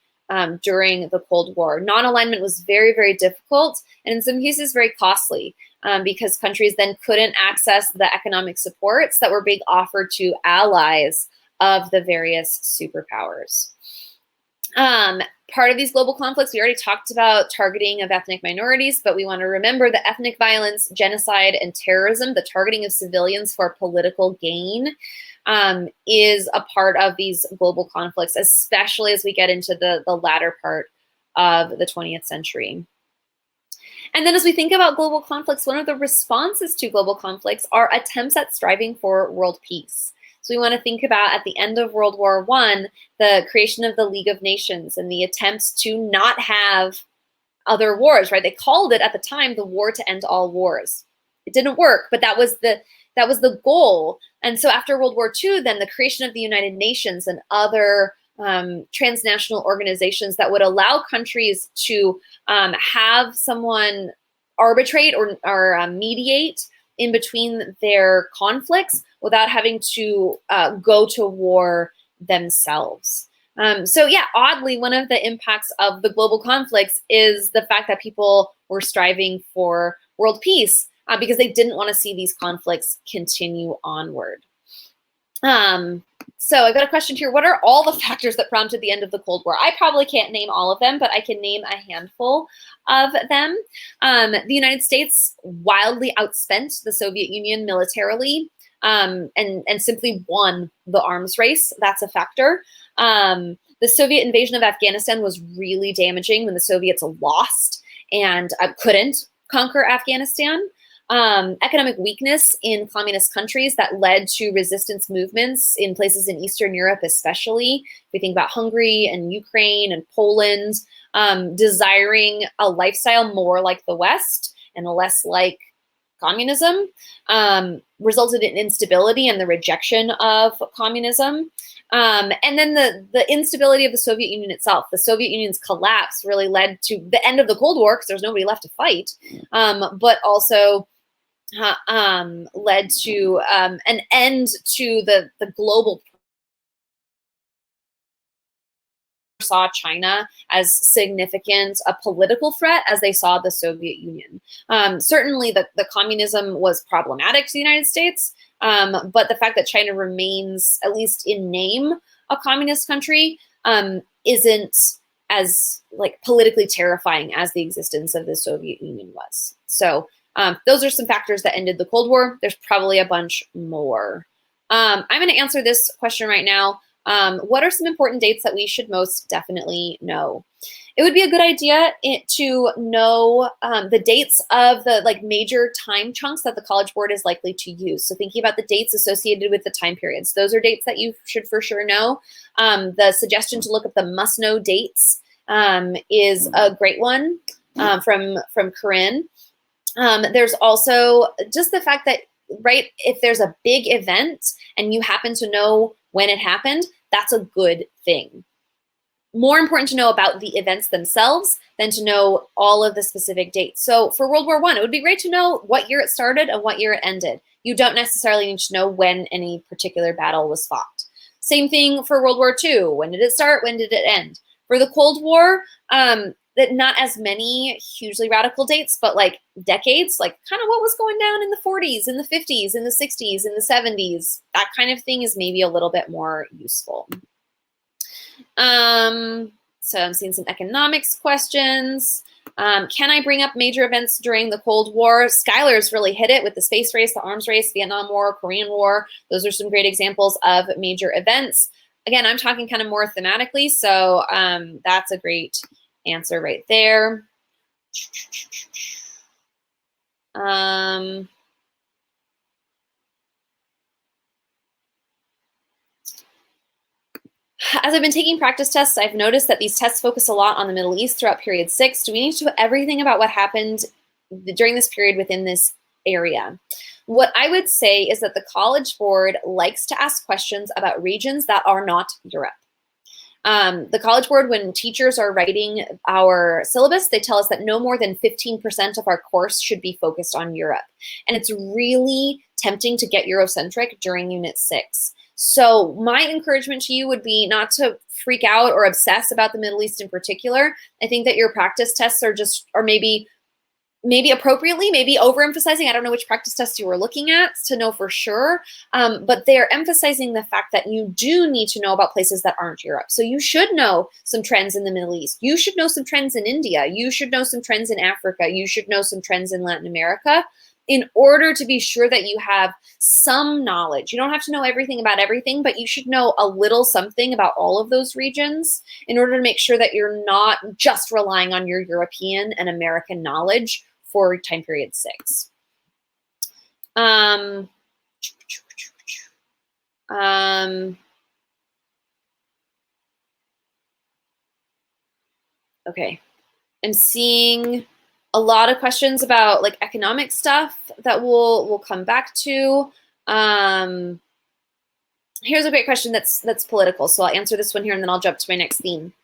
during the Cold War? Non-alignment was very, very difficult and in some cases very costly because countries then couldn't access the economic supports that were being offered to allies of the various superpowers. Part of these global conflicts, we already talked about targeting of ethnic minorities, but we want to remember that ethnic violence, genocide, and terrorism, the targeting of civilians for political gain, is a part of these global conflicts, especially as we get into the latter part of the 20th century. And then as we think about global conflicts, one of the responses to global conflicts are attempts at striving for world peace. So we want to think about, at the end of World War I, the creation of the League of Nations and the attempts to not have other wars, right? They called it at the time the war to end all wars. It didn't work, but that was the goal. And so after World War II, then the creation of the United Nations and other transnational organizations that would allow countries to have someone arbitrate or mediate in between their conflicts without having to go to war themselves. So yeah, oddly, one of the impacts of the global conflicts is the fact that people were striving for world peace because they didn't want to see these conflicts continue onward. So I've got a question here. What are all the factors that prompted the end of the Cold War? I probably can't name all of them, but I can name a handful of them. The United States wildly outspent the Soviet Union militarily and simply won the arms race. That's a factor. The Soviet invasion of Afghanistan was really damaging when the Soviets lost and couldn't conquer Afghanistan. Economic weakness in communist countries that led to resistance movements in places in Eastern Europe, especially. If we think about Hungary and Ukraine and Poland, desiring a lifestyle more like the West and less like communism, resulted in instability and the rejection of communism. And then the instability of the Soviet Union itself. The Soviet Union's collapse really led to the end of the Cold War because there's nobody left to fight, but also led to an end to the global. Saw China as significant a political threat as they saw the Soviet Union. Certainly the communism was problematic to the United States, but the fact that China remains, at least in name, a communist country isn't as politically terrifying as the existence of the Soviet Union was. So those are some factors that ended the Cold War. There's probably a bunch more. I'm going to answer this question right now. What are some important dates that we should most definitely know? It would be a good idea to know the dates of the major time chunks that the College Board is likely to use. So thinking about the dates associated with the time periods. Those are dates that you should for sure know. The suggestion to look at the must-know dates is a great one from Corinne. There's also just the fact that, right, if there's a big event and you happen to know when it happened, that's a good thing. More important to know about the events themselves than to know all of the specific dates. So for World War I, it would be great to know what year it started and what year it ended. You don't necessarily need to know when any particular battle was fought. Same thing for World War II. When did it start? When did it end? For the Cold War, that not as many hugely radical dates, but decades, kind of what was going down in the 40s, in the 50s, in the 60s, in the 70s. That kind of thing is maybe a little bit more useful. So I'm seeing some economics questions. Can I bring up major events during the Cold War? Skylar's really hit it with the space race, the arms race, Vietnam War, Korean War. Those are some great examples of major events. Again, I'm talking kind of more thematically, so that's a great answer right there. As I've been taking practice tests, I've noticed that these tests focus a lot on the Middle East throughout period 6. Do we need to know everything about what happened during this period within this area? What I would say is that the College Board likes to ask questions about regions that are not Europe. The College Board, when teachers are writing our syllabus, they tell us that no more than 15% of our course should be focused on Europe. And it's really tempting to get Eurocentric during Unit 6. So my encouragement to you would be not to freak out or obsess about the Middle East in particular. I think that your practice tests are maybe appropriately, maybe overemphasizing. I don't know which practice tests you were looking at to know for sure, but they're emphasizing the fact that you do need to know about places that aren't Europe. So you should know some trends in the Middle East. You should know some trends in India. You should know some trends in Africa. You should know some trends in Latin America in order to be sure that you have some knowledge. You don't have to know everything about everything, but you should know a little something about all of those regions in order to make sure that you're not just relying on your European and American knowledge for time period 6. Okay, I'm seeing a lot of questions about like economic stuff that we'll come back to. Here's a great question that's political, so I'll answer this one here and then I'll jump to my next theme.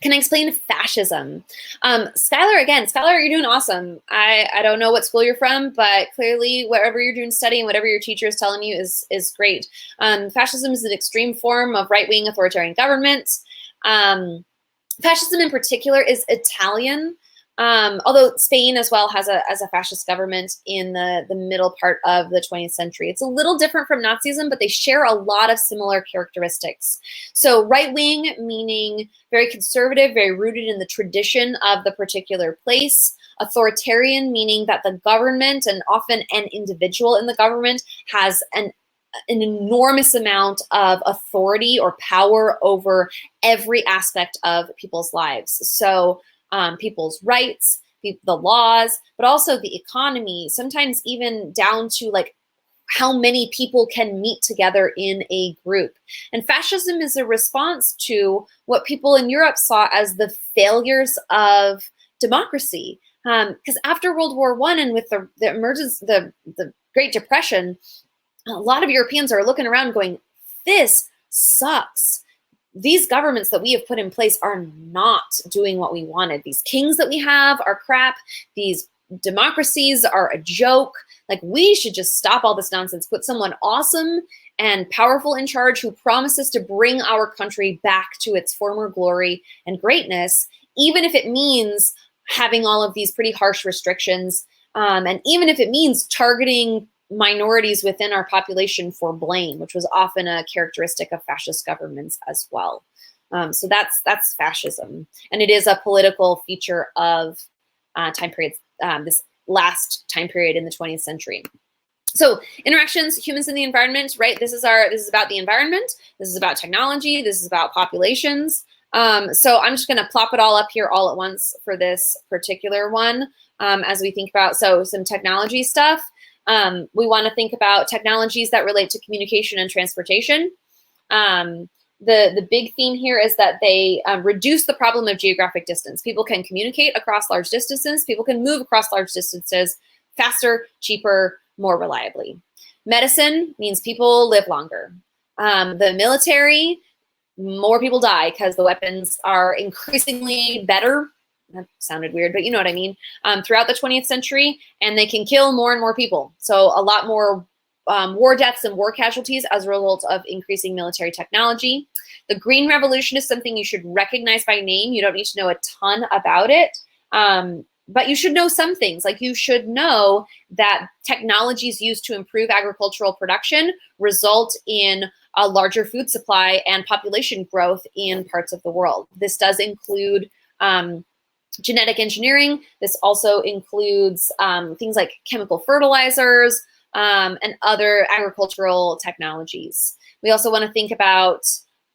Can I explain fascism? Skylar, you're doing awesome. I don't know what school you're from, but clearly wherever you're doing studying, whatever your teacher is telling you is great. Fascism is an extreme form of right-wing authoritarian government. Fascism in particular is Italian, although Spain as well has a fascist government in the middle part of the 20th century. It's a little different from Nazism, but they share a lot of similar characteristics. So right-wing meaning very conservative, very rooted in the tradition of the particular place. Authoritarian meaning that the government and often an individual in the government has an enormous amount of authority or power over every aspect of people's lives. So people's rights, the laws, but also the economy, sometimes even down to like how many people can meet together in a group. And fascism is a response to what people in Europe saw as the failures of democracy. Because after World War I and with the emergence, the Great Depression, a lot of Europeans are looking around going, this sucks. These governments that we have put in place are not doing what we wanted. These kings that we have are crap. These democracies are a joke. Like, we should just stop all this nonsense, put someone awesome and powerful in charge who promises to bring our country back to its former glory and greatness, even if it means having all of these pretty harsh restrictions, and even if it means targeting minorities within our population for blame, which was often a characteristic of fascist governments as well. So that's fascism, and it is a political feature of time periods, this last time period in the 20th century. So interactions, humans and the environment, right? This is about the environment. This is about technology. This is about populations. So I'm just going to plop it all up here all at once for this particular one as we think about some technology stuff. We want to think about technologies that relate to communication and transportation. The big theme here is that they reduce the problem of geographic distance. People can communicate across large distances. People can move across large distances faster, cheaper, more reliably. Medicine means people live longer. The military, more people die because the weapons are increasingly better. That sounded weird, but you know what I mean. Throughout the 20th century, and they can kill more and more people. So a lot more war deaths and war casualties as a result of increasing military technology. The Green Revolution is something you should recognize by name. You don't need to know a ton about it, but you should know some things. Like, you should know that technologies used to improve agricultural production result in a larger food supply and population growth in parts of the world. This does include Genetic engineering, this also includes things like chemical fertilizers and other agricultural technologies. We also want to think about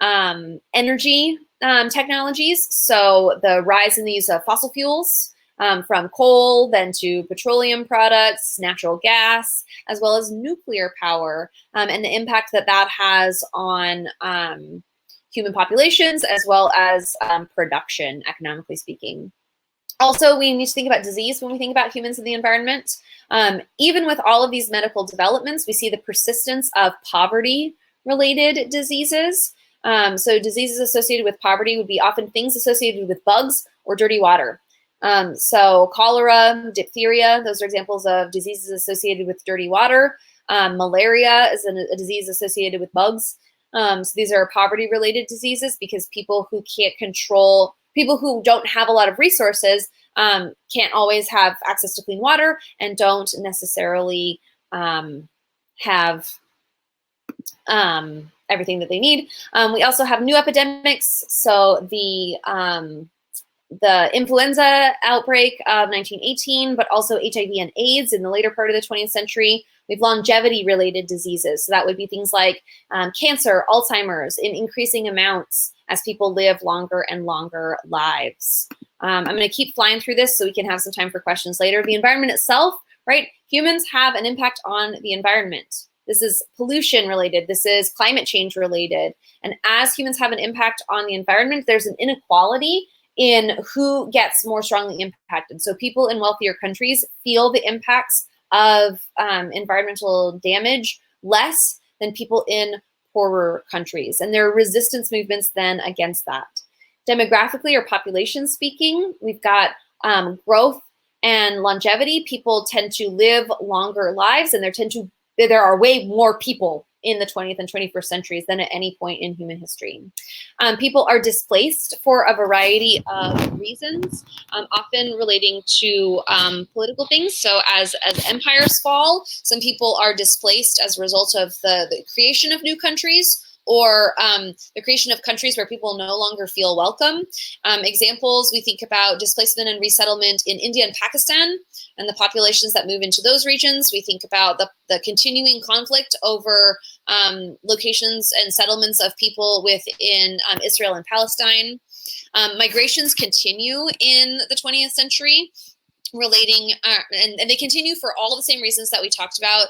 energy technologies, so the rise in the use of fossil fuels, from coal, then to petroleum products, natural gas, as well as nuclear power, and the impact that that has on human populations, as well as production, economically speaking. Also, we need to think about disease when we think about humans and the environment. Even with all of these medical developments, we see the persistence of poverty-related diseases. So diseases associated with poverty would be often things associated with bugs or dirty water. So cholera, diphtheria, those are examples of diseases associated with dirty water. Malaria is a disease associated with bugs. So these are poverty-related diseases because people who can't control, people who don't have a lot of resources can't always have access to clean water and don't necessarily have everything that they need. We also have new epidemics. So the influenza outbreak of 1918, but also HIV and AIDS in the later part of the 20th century. We have longevity-related diseases. So that would be things like cancer, Alzheimer's, in increasing amounts as people live longer and longer lives. I'm going to keep flying through this so we can have some time for questions later. The environment itself, right? Humans have an impact on the environment. This is pollution related. This is climate change related. And as humans have an impact on the environment, there's an inequality in who gets more strongly impacted. So people in wealthier countries feel the impacts of environmental damage less than people in poorer countries. And there are resistance movements then against that. Demographically or population speaking, we've got growth and longevity. People tend to live longer lives, and there are way more people in the 20th and 21st centuries than at any point in human history. People are displaced for a variety of reasons, often relating to political things. So as empires fall, some people are displaced as a result of the creation of new countries, or the creation of countries where people no longer feel welcome. Examples, we think about displacement and resettlement in India and Pakistan, and the populations that move into those regions. We think about the continuing conflict over locations and settlements of people within Israel and Palestine. Migrations continue in the 20th century, relating, and they continue for all the same reasons that we talked about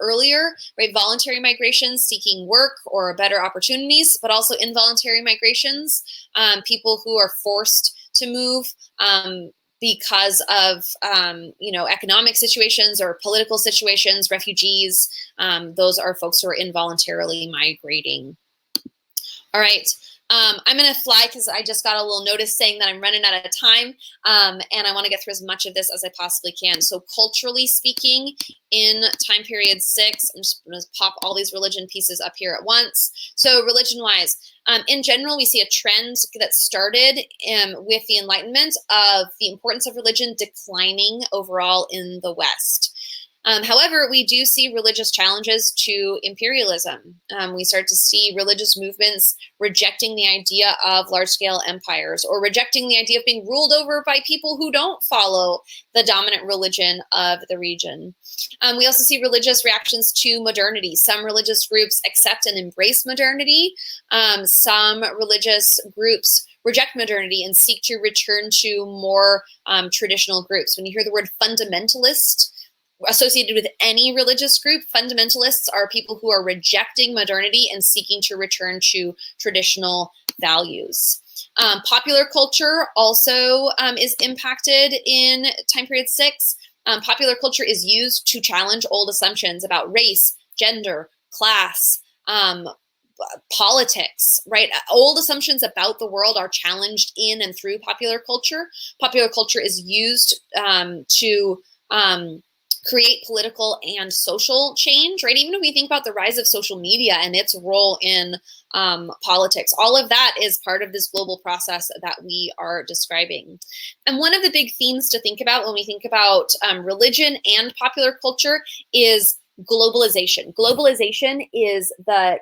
earlier, right? Voluntary migrations, seeking work or better opportunities, but also involuntary migrations, people who are forced to move because of economic situations or political situations, refugees. Those are folks who are involuntarily migrating. All right. I'm going to fly because I just got a little notice saying that I'm running out of time, and I want to get through as much of this as I possibly can. So culturally speaking, in time period 6, I'm just going to pop all these religion pieces up here at once. So religion-wise, in general, we see a trend that started with the Enlightenment of the importance of religion declining overall in the West. However, we do see religious challenges to imperialism. We start to see religious movements rejecting the idea of large-scale empires, or rejecting the idea of being ruled over by people who don't follow the dominant religion of the region. We also see religious reactions to modernity. Some religious groups accept and embrace modernity. Some religious groups reject modernity and seek to return to more traditional groups. When you hear the word fundamentalist associated with any religious group, fundamentalists are people who are rejecting modernity and seeking to return to traditional values. Popular culture also is impacted in time period 6. Popular culture is used to challenge old assumptions about race, gender, class, politics, right? Old assumptions about the world are challenged in and through popular culture. Popular culture is used to create political and social change, right? Even if we think about the rise of social media and its role in politics, all of that is part of this global process that we are describing. And one of the big themes to think about when we think about religion and popular culture is globalization. Globalization is the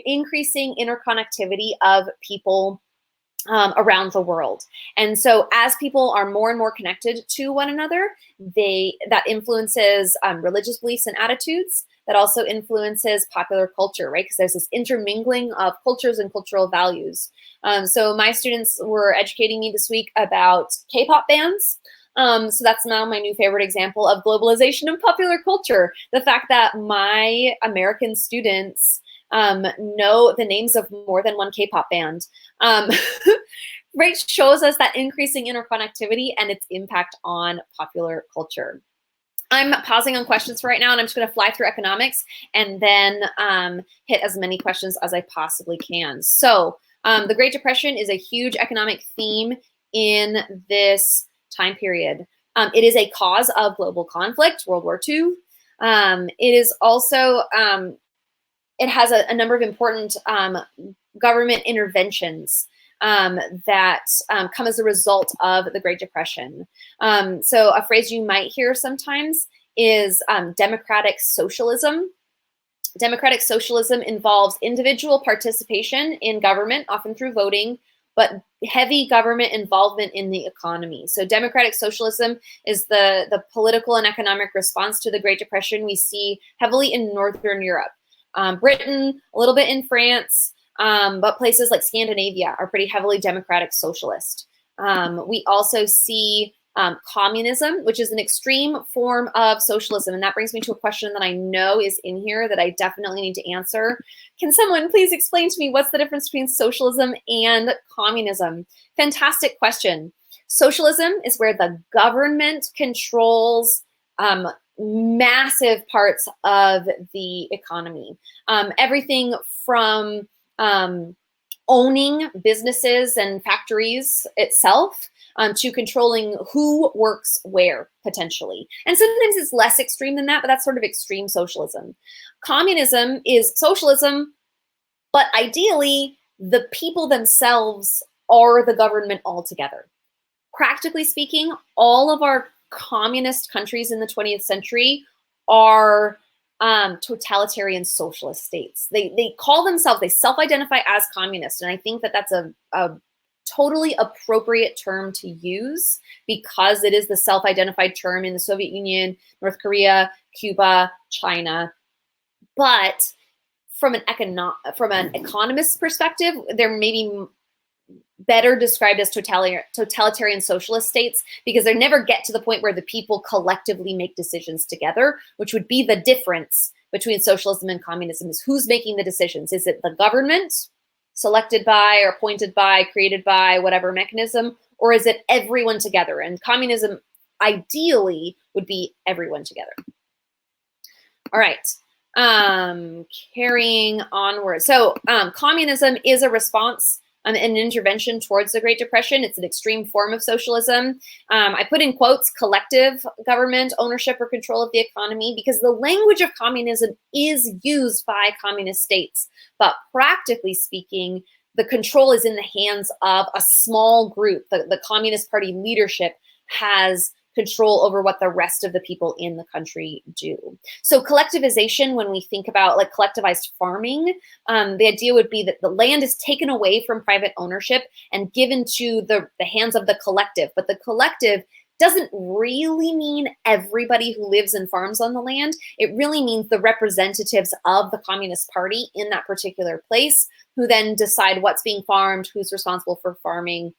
increasing interconnectivity of people around the world. And so as people are more and more connected to one another, that influences religious beliefs and attitudes. That also influences popular culture, right? Because there's this intermingling of cultures and cultural values. So my students were educating me this week about K-pop bands. So that's now my new favorite example of globalization and popular culture. The fact that my American students know the names of more than one K-pop band. Right, shows us that increasing interconnectivity and its impact on popular culture. I'm pausing on questions for right now, and I'm just going to fly through economics and then hit as many questions as I possibly can. So the Great Depression is a huge economic theme in this time period. It is a cause of global conflict, World War II. It is also, it has a number of important government interventions that come as a result of the Great Depression. So a phrase you might hear sometimes is democratic socialism. Democratic socialism involves individual participation in government, often through voting, but heavy government involvement in the economy. So democratic socialism is the political and economic response to the Great Depression we see heavily in Northern Europe. Britain, a little bit in France, but places like Scandinavia are pretty heavily democratic socialist. We also see communism, which is an extreme form of socialism. And that brings me to a question that I know is in here that I definitely need to answer. Can someone please explain to me what's the difference between socialism and communism? Fantastic question. Socialism is where the government controls massive parts of the economy. Everything from owning businesses and factories itself to controlling who works where, potentially. And sometimes it's less extreme than that, but that's sort of extreme socialism. Communism is socialism, but ideally, the people themselves are the government altogether. Practically speaking, all of our communist countries in the 20th century are totalitarian socialist states. They call themselves, they self-identify as communist, and I think that that's a totally appropriate term to use because it is the self-identified term in the Soviet Union, North Korea, Cuba, China. But from an economist's perspective, they're maybe better described as totalitarian socialist states because they never get to the point where the people collectively make decisions together, which would be the difference between socialism and communism is who's making the decisions. Is it the government selected by or appointed by, created by whatever mechanism, or is it everyone together? And communism ideally would be everyone together. All right. Carrying onward. So communism is a response an intervention towards the Great Depression. It's an extreme form of socialism. I put in quotes, collective government ownership or control of the economy, because the language of communism is used by communist states. But practically speaking, the control is in the hands of a small group. The Communist Party leadership has control over what the rest of the people in the country do. So collectivization, when we think about like collectivized farming, the idea would be that the land is taken away from private ownership and given to the hands of the collective. But the collective doesn't really mean everybody who lives and farms on the land. It really means the representatives of the Communist Party in that particular place who then decide what's being farmed, who's responsible for farming,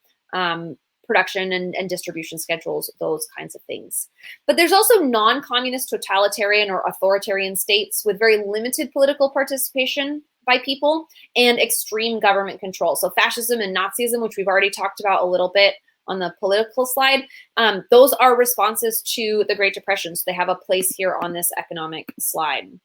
production and distribution schedules, those kinds of things. But there's also non-communist totalitarian or authoritarian states with very limited political participation by people and extreme government control. So fascism and Nazism, which we've already talked about a little bit on the political slide, those are responses to the Great Depression. So they have a place here on this economic slide.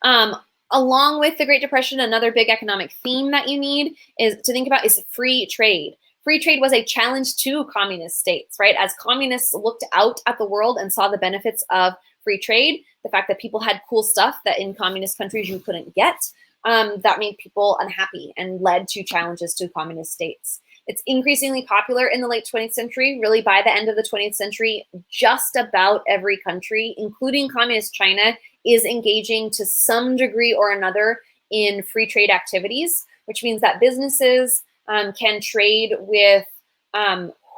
Along with the Great Depression, another big economic theme that you need is to think about is free trade. Free trade was a challenge to communist states, right? As communists looked out at the world and saw the benefits of free trade, the fact that people had cool stuff that in communist countries you couldn't get, that made people unhappy and led to challenges to communist states. It's increasingly popular in the late 20th century. Really, by the end of the 20th century, just about every country, including communist China, is engaging to some degree or another in free trade activities, which means that businesses can trade with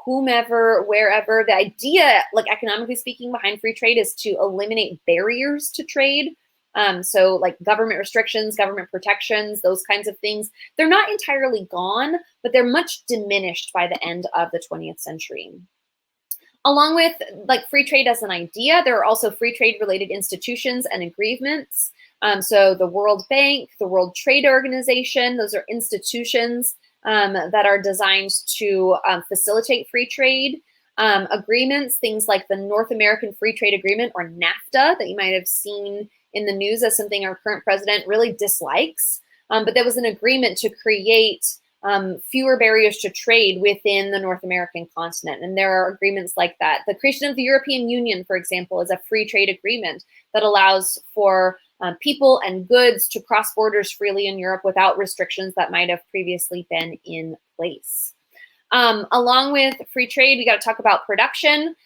whomever, wherever. The idea, like economically speaking, behind free trade is to eliminate barriers to trade. So like government restrictions, government protections, those kinds of things, they're not entirely gone, but they're much diminished by the end of the 20th century. Along with like free trade as an idea, there are also free trade related institutions and agreements. So the World Bank, the World Trade Organization, those are institutions that are designed to facilitate free trade. Agreements, things like the North American Free Trade Agreement, or NAFTA, that you might have seen in the news as something our current president really dislikes. But there was an agreement to create fewer barriers to trade within the North American continent. And there are agreements like that. The creation of the European Union, for example, is a free trade agreement that allows for people and goods to cross borders freely in Europe without restrictions that might have previously been in place. Along with free trade, we got to talk about production.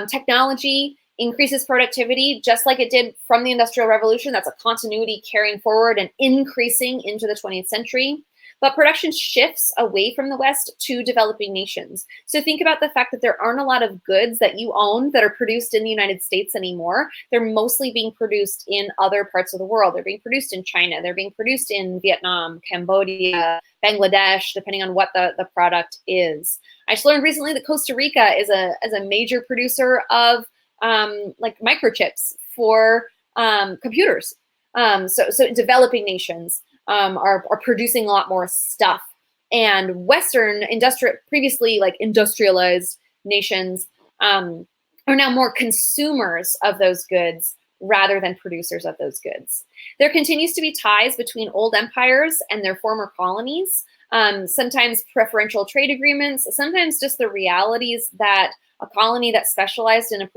Technology increases productivity just like it did from the Industrial Revolution. That's a continuity carrying forward and increasing into the 20th century. But production shifts away from the West to developing nations. So think about the fact that there aren't a lot of goods that you own that are produced in the United States anymore. They're mostly being produced in other parts of the world. They're being produced in China. They're being produced in Vietnam, Cambodia, Bangladesh, depending on what the product is. I just learned recently that Costa Rica is a major producer of like microchips for computers. So developing nations are producing a lot more stuff, and Western previously like industrialized nations are now more consumers of those goods rather than producers of those goods. There continues to be ties between old empires and their former colonies. Sometimes preferential trade agreements, sometimes just the realities that a colony that specialized in a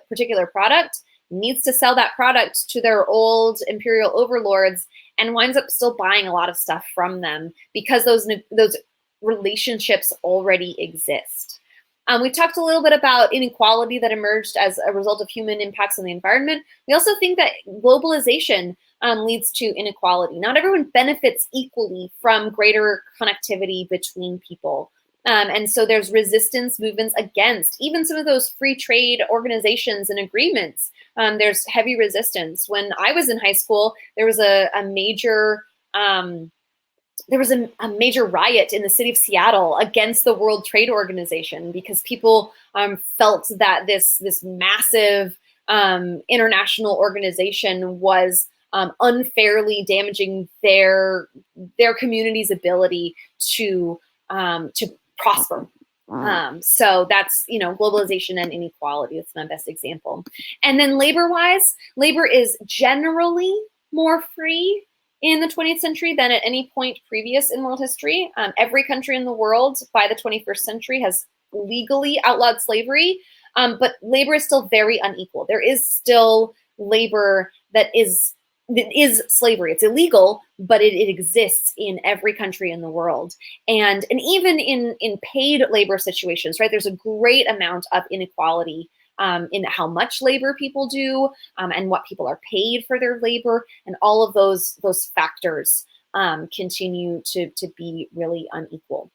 particular product needs to sell that product to their old imperial overlords and winds up still buying a lot of stuff from them because those relationships already exist. We talked a little bit about inequality that emerged as a result of human impacts on the environment. We also think that globalization leads to inequality. Not everyone benefits equally from greater connectivity between people. And so there's resistance movements against even some of those free trade organizations and agreements. There's heavy resistance. When I was in high school, there was a major riot in the city of Seattle against the World Trade Organization because people felt that this massive international organization was unfairly damaging their community's ability to prosper. So that's, globalization and inequality. That's my best example. And then labor-wise, labor is generally more free in the 20th century than at any point previous in world history. Every country in the world by the 21st century has legally outlawed slavery, but labor is still very unequal. There is still labor that is slavery. It's illegal, but it exists in every country in the world. And even in paid labor situations, right, there's a great amount of inequality in how much labor people do and what people are paid for their labor. And all of those factors continue to be really unequal.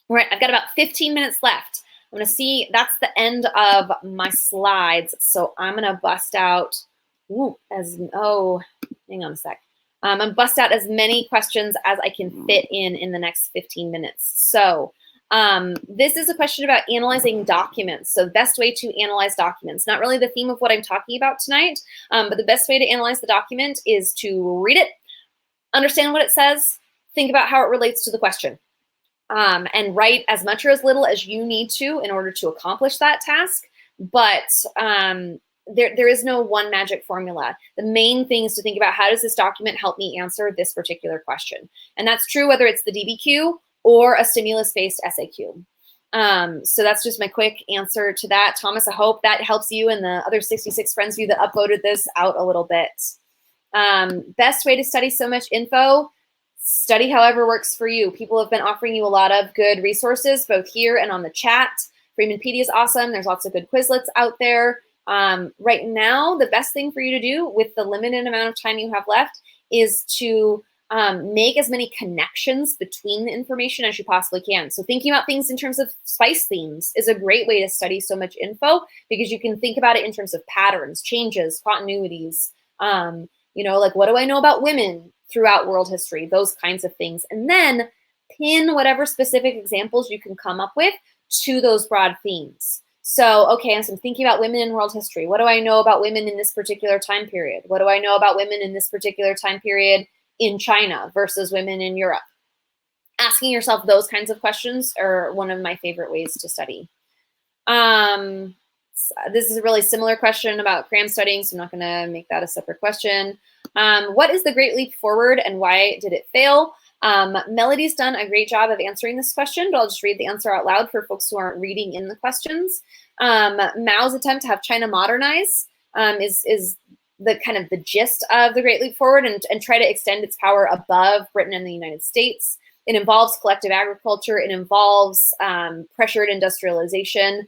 All right, I've got about 15 minutes left. I'm going to see, that's the end of my slides. So I'm going to bust out, hang on a sec. I'm going to bust out as many questions as I can fit in the next 15 minutes. So this is a question about analyzing documents. So the best way to analyze documents, not really the theme of what I'm talking about tonight, but the best way to analyze the document is to read it, understand what it says, think about how it relates to the question, and write as much or as little as you need to in order to accomplish that task. But there is no one magic formula. The main thing is to think about, how does this document help me answer this particular question? And that's true whether it's the DBQ or a stimulus-based SAQ. So that's just my quick answer to that. Thomas, I hope that helps you and the other 66 friends of you that upvoted this out a little bit. Best way to study so much info, study however works for you. People have been offering you a lot of good resources, both here and on the chat. Freemanpedia is awesome. There's lots of good Quizlets out there. Right now, the best thing for you to do with the limited amount of time you have left is to make as many connections between the information as you possibly can. So thinking about things in terms of spice themes is a great way to study so much info, because you can think about it in terms of patterns, changes, continuities, like, what do I know about women throughout world history, those kinds of things. And then pin whatever specific examples you can come up with to those broad themes. So, okay, so I'm thinking about women in world history. What do I know about women in this particular time period? What do I know about women in this particular time period in China versus women in Europe? Asking yourself those kinds of questions are one of my favorite ways to study. This is a really similar question about cram studying, so I'm not going to make that a separate question. What is the Great Leap Forward and why did it fail? Melody's done a great job of answering this question, but I'll just read the answer out loud for folks who aren't reading in the questions. Mao's attempt to have China modernize is the kind of the gist of the Great Leap Forward, and try to extend its power above Britain and the United States. It involves collective agriculture. It involves pressured industrialization.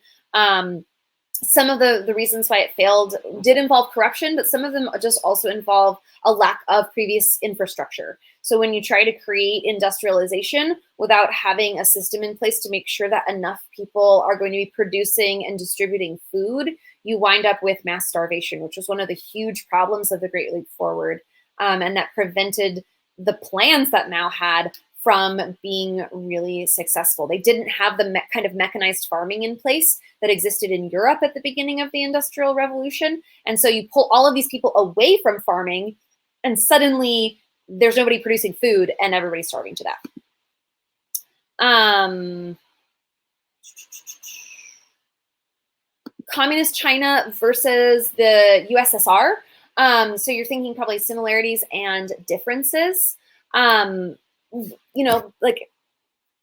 Some of the reasons why it failed did involve corruption, but some of them just also involve a lack of previous infrastructure. So when you try to create industrialization without having a system in place to make sure that enough people are going to be producing and distributing food, you wind up with mass starvation, which was one of the huge problems of the Great Leap Forward, and that prevented the plans that Mao had from being really successful. They didn't have the kind of mechanized farming in place that existed in Europe at the beginning of the Industrial Revolution. And so you pull all of these people away from farming, and suddenly there's nobody producing food and everybody's starving to death. Communist China versus the USSR. So you're thinking probably similarities and differences. Like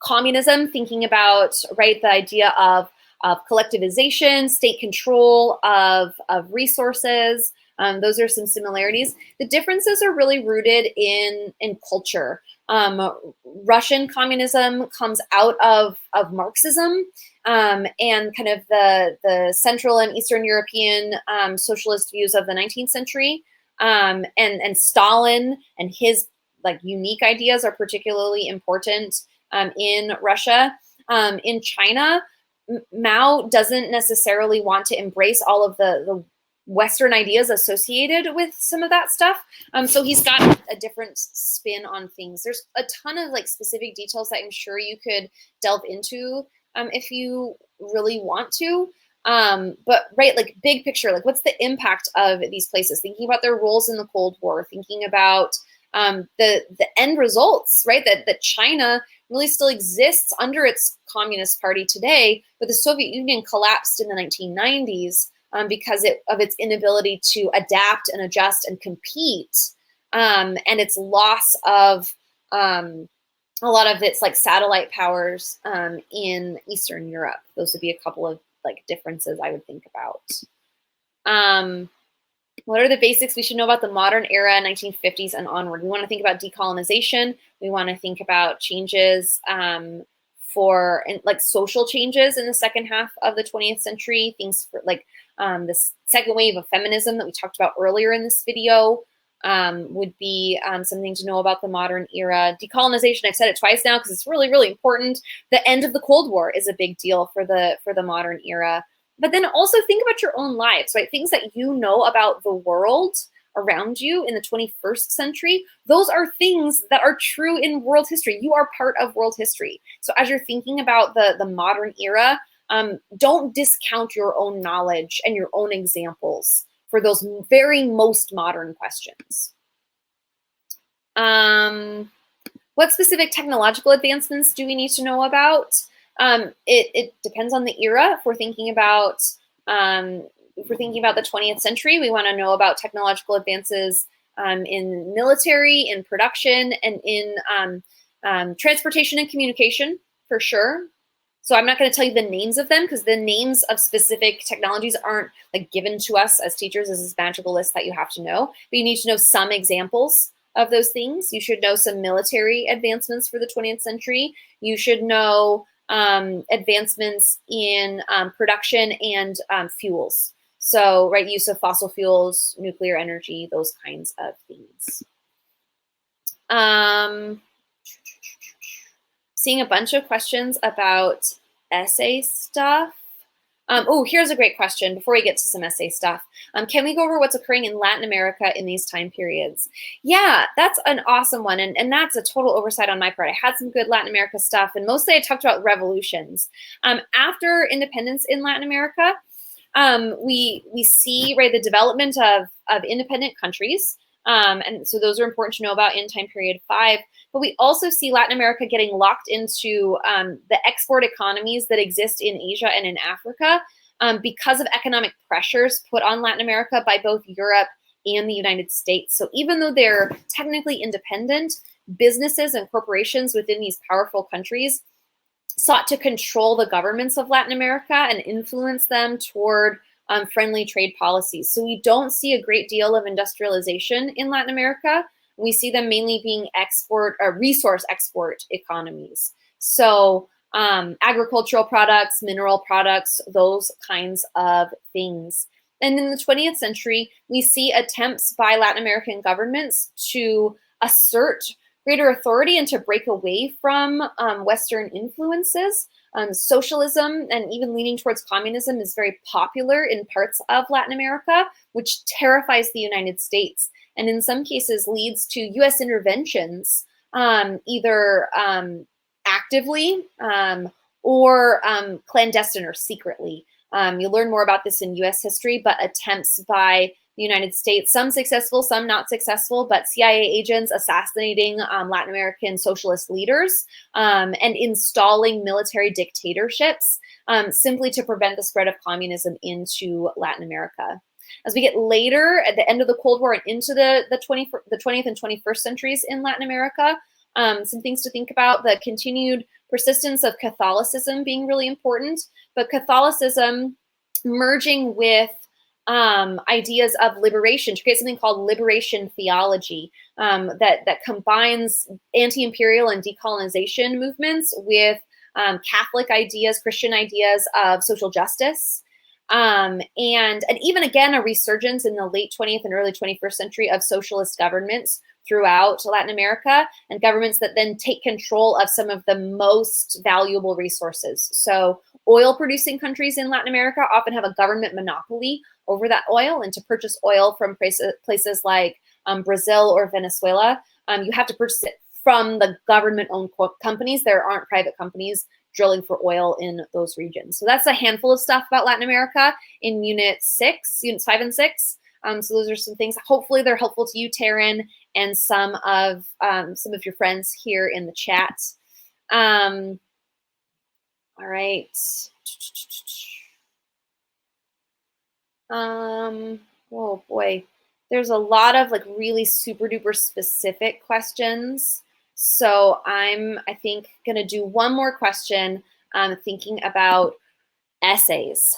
communism, thinking about, right, the idea of collectivization, state control of resources. Those are some similarities. The differences are really rooted in culture. Russian communism comes out of Marxism, and kind of the Central and Eastern European socialist views of the 19th century. And Stalin and his unique ideas are particularly important in Russia. In China, Mao doesn't necessarily want to embrace all of the Western ideas associated with some of that stuff. So he's got a different spin on things. There's a ton of specific details that I'm sure you could delve into if you really want to. But right, big picture, what's the impact of these places? Thinking about their roles in the Cold War, thinking about the end results, right? That China really still exists under its Communist Party today, but the Soviet Union collapsed in the 1990s because of its inability to adapt and adjust and compete, and its loss of a lot of its satellite powers in Eastern Europe. Those would be a couple of differences I would think about. What are the basics we should know about the modern era, 1950s and onward? We want to think about decolonization. We want to think about changes for social changes in the second half of the 20th century. Things for this second wave of feminism that we talked about earlier in this video would be something to know about the modern era. Decolonization, I've said it twice now because it's really, really important. The end of the Cold War is a big deal for the modern era. But then also think about your own lives, right? Things that you know about the world around you in the 21st century, those are things that are true in world history. You are part of world history. So as you're thinking about the modern era, don't discount your own knowledge and your own examples for those very most modern questions. What specific technological advancements do we need to know about? It depends on the era. If we're thinking about the 20th century, we want to know about technological advances in military, in production, and in transportation and communication, for sure. So I'm not going to tell you the names of them because the names of specific technologies aren't given to us as teachers as this magical list that you have to know. But you need to know some examples of those things. You should know some military advancements for the 20th century. You should know advancements in production and fuels. So, right, use of fossil fuels, nuclear energy, those kinds of things. Um, Seeing a bunch of questions about essay stuff. Oh, here's a great question before we get to some essay stuff. Can we go over what's occurring in Latin America in these time periods? Yeah, that's an awesome one. And that's a total oversight on my part. I had some good Latin America stuff, and mostly I talked about revolutions. After independence in Latin America, we see, right, the development of independent countries. And so those are important to know about in time period 5. But we also see Latin America getting locked into the export economies that exist in Asia and in Africa because of economic pressures put on Latin America by both Europe and the United States. So even though they're technically independent, businesses and corporations within these powerful countries sought to control the governments of Latin America and influence them toward friendly trade policies. So we don't see a great deal of industrialization in Latin America. We see them mainly being resource export economies. So agricultural products, mineral products, those kinds of things. And in the 20th century, we see attempts by Latin American governments to assert greater authority and to break away from Western influences. Socialism and even leaning towards communism is very popular in parts of Latin America, which terrifies the United States, and in some cases leads to US interventions, either actively or clandestine or secretly. You'll learn more about this in US history, but attempts by the United States, some successful, some not successful, but CIA agents assassinating Latin American socialist leaders and installing military dictatorships simply to prevent the spread of communism into Latin America. As we get later, at the end of the Cold War and into the 20th and 21st centuries in Latin America, some things to think about: the continued persistence of Catholicism being really important, but Catholicism merging with ideas of liberation to create something called liberation theology that combines anti-imperial and decolonization movements with Catholic ideas, Christian ideas of social justice. And even again, a resurgence in the late 20th and early 21st century of socialist governments throughout Latin America, and governments that then take control of some of the most valuable resources. So oil producing countries in Latin America often have a government monopoly over that oil, and to purchase oil from places like Brazil or Venezuela, you have to purchase it from the government-owned companies. There aren't private companies drilling for oil in those regions. So that's a handful of stuff about Latin America in units 5 and 6. So those are some things. Hopefully they're helpful to you, Taryn, and some of your friends here in the chat. All right. Oh boy, there's a lot of like really super duper specific questions. So I think gonna do one more question, thinking about essays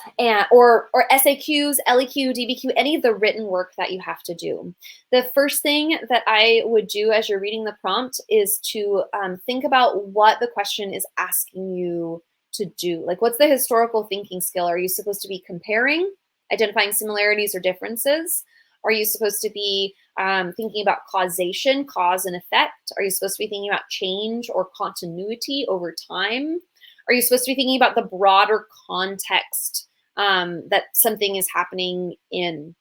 or SAQs, LEQ, DBQ, any of the written work that you have to do. The first thing that I would do as you're reading the prompt is to think about what the question is asking you to do. Like, what's the historical thinking skill? Are you supposed to be comparing, identifying similarities or differences? Are you supposed to be thinking about causation, cause and effect? Are you supposed to be thinking about change or continuity over time? Are you supposed to be thinking about the broader context that something is happening in?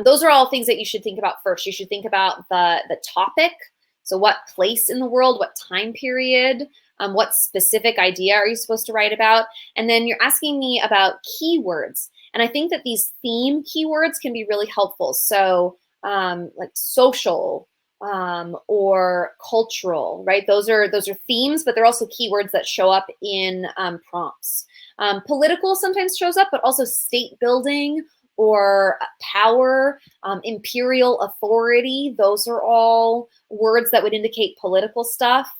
Those are all things that you should think about first. You should think about the topic. So what place in the world, what time period, what specific idea are you supposed to write about? And then you're asking me about keywords. And I think that these theme keywords can be really helpful. So like social, or cultural, right? Those are themes, but they're also keywords that show up in prompts. Political sometimes shows up, but also state building or power, imperial authority. Those are all words that would indicate political stuff.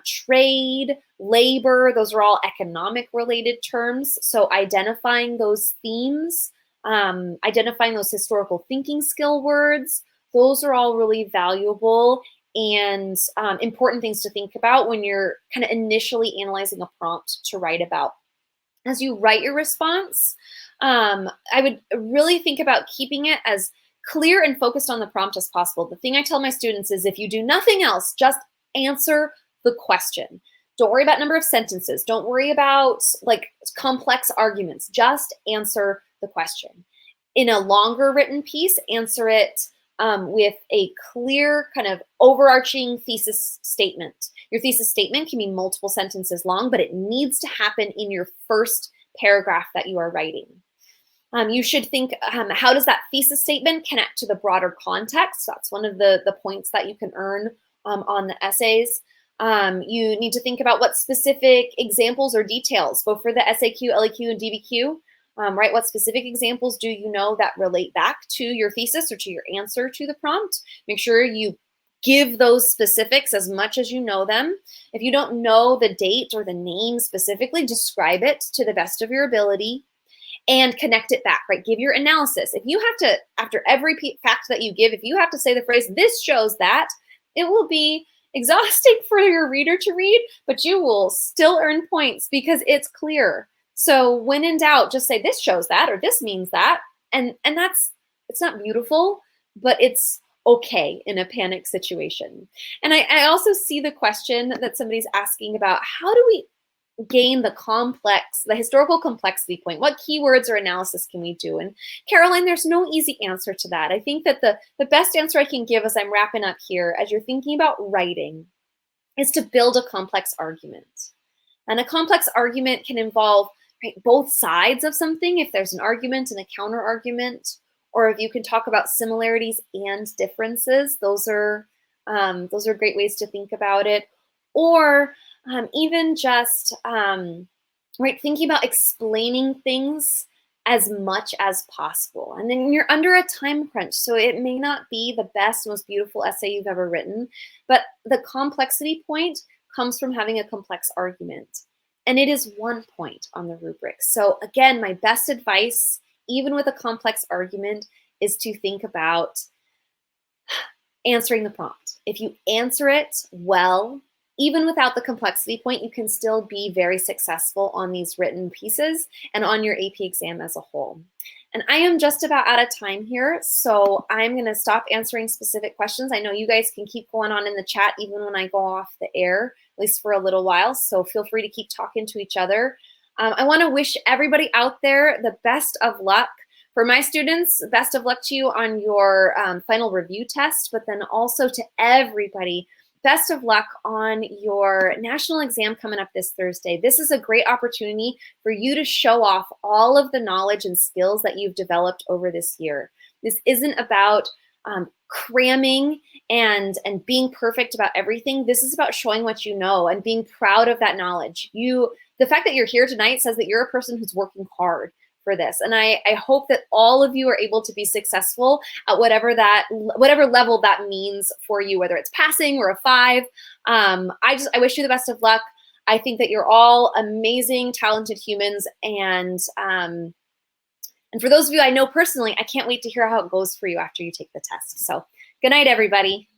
Trade, labor, those are all economic related terms. So identifying those themes, identifying those historical thinking skill words, those are all really valuable and important things to think about when you're kind of initially analyzing a prompt to write about. As you write your response, I would really think about keeping it as clear and focused on the prompt as possible. The thing I tell my students is if you do nothing else, just answer the question. Don't worry about number of sentences. Don't worry about like complex arguments. Just answer the question. In a longer written piece, answer it with a clear kind of overarching thesis statement. Your thesis statement can be multiple sentences long, but it needs to happen in your first paragraph that you are writing. You should think, how does that thesis statement connect to the broader context? That's one of the points that you can earn on the essays. You need to think about what specific examples or details, both for the SAQ, LAQ, and DBQ, right? What specific examples do you know that relate back to your thesis or to your answer to the prompt? Make sure you give those specifics as much as you know them. If you don't know the date or the name specifically, describe it to the best of your ability and connect it back, right? Give your analysis. If you have to, after every fact that you give, if you have to say the phrase, this shows that, it will be exhausting for your reader to read, but you will still earn points because it's clear. So when in doubt, just say this shows that, or this means that. And it's not beautiful, but it's okay in a panic situation. And I also see the question that somebody's asking about, how do we gain the historical complexity point? What keywords or analysis can we do? And Caroline, there's no easy answer to that. I think that the best answer I can give as I'm wrapping up here, as you're thinking about writing, is to build a complex argument. And a complex argument can involve, right, both sides of something, if there's an argument and a counter argument, or if you can talk about similarities and differences. Those are great ways to think about it. Or even just right, thinking about explaining things as much as possible. And then you're under a time crunch, so it may not be the best, most beautiful essay you've ever written, but the complexity point comes from having a complex argument. And it is 1 point on the rubric. So again, my best advice, even with a complex argument, is to think about answering the prompt. If you answer it well, even without the complexity point, you can still be very successful on these written pieces and on your AP exam as a whole. And I am just about out of time here, so I'm going to stop answering specific questions. I know you guys can keep going on in the chat even when I go off the air, at least for a little while, so feel free to keep talking to each other. I want to wish everybody out there the best of luck. For my students, best of luck to you on your final review test, but then also to everybody, best of luck on your national exam coming up this Thursday. This is a great opportunity for you to show off all of the knowledge and skills that you've developed over this year. This isn't about cramming and being perfect about everything. This is about showing what you know and being proud of that knowledge. The fact that you're here tonight says that you're a person who's working hard for this. And I hope that all of you are able to be successful at whatever level that means for you, whether it's passing or a 5. I wish you the best of luck. I think that you're all amazing, talented humans. And for those of you I know personally, I can't wait to hear how it goes for you after you take the test. So good night, everybody.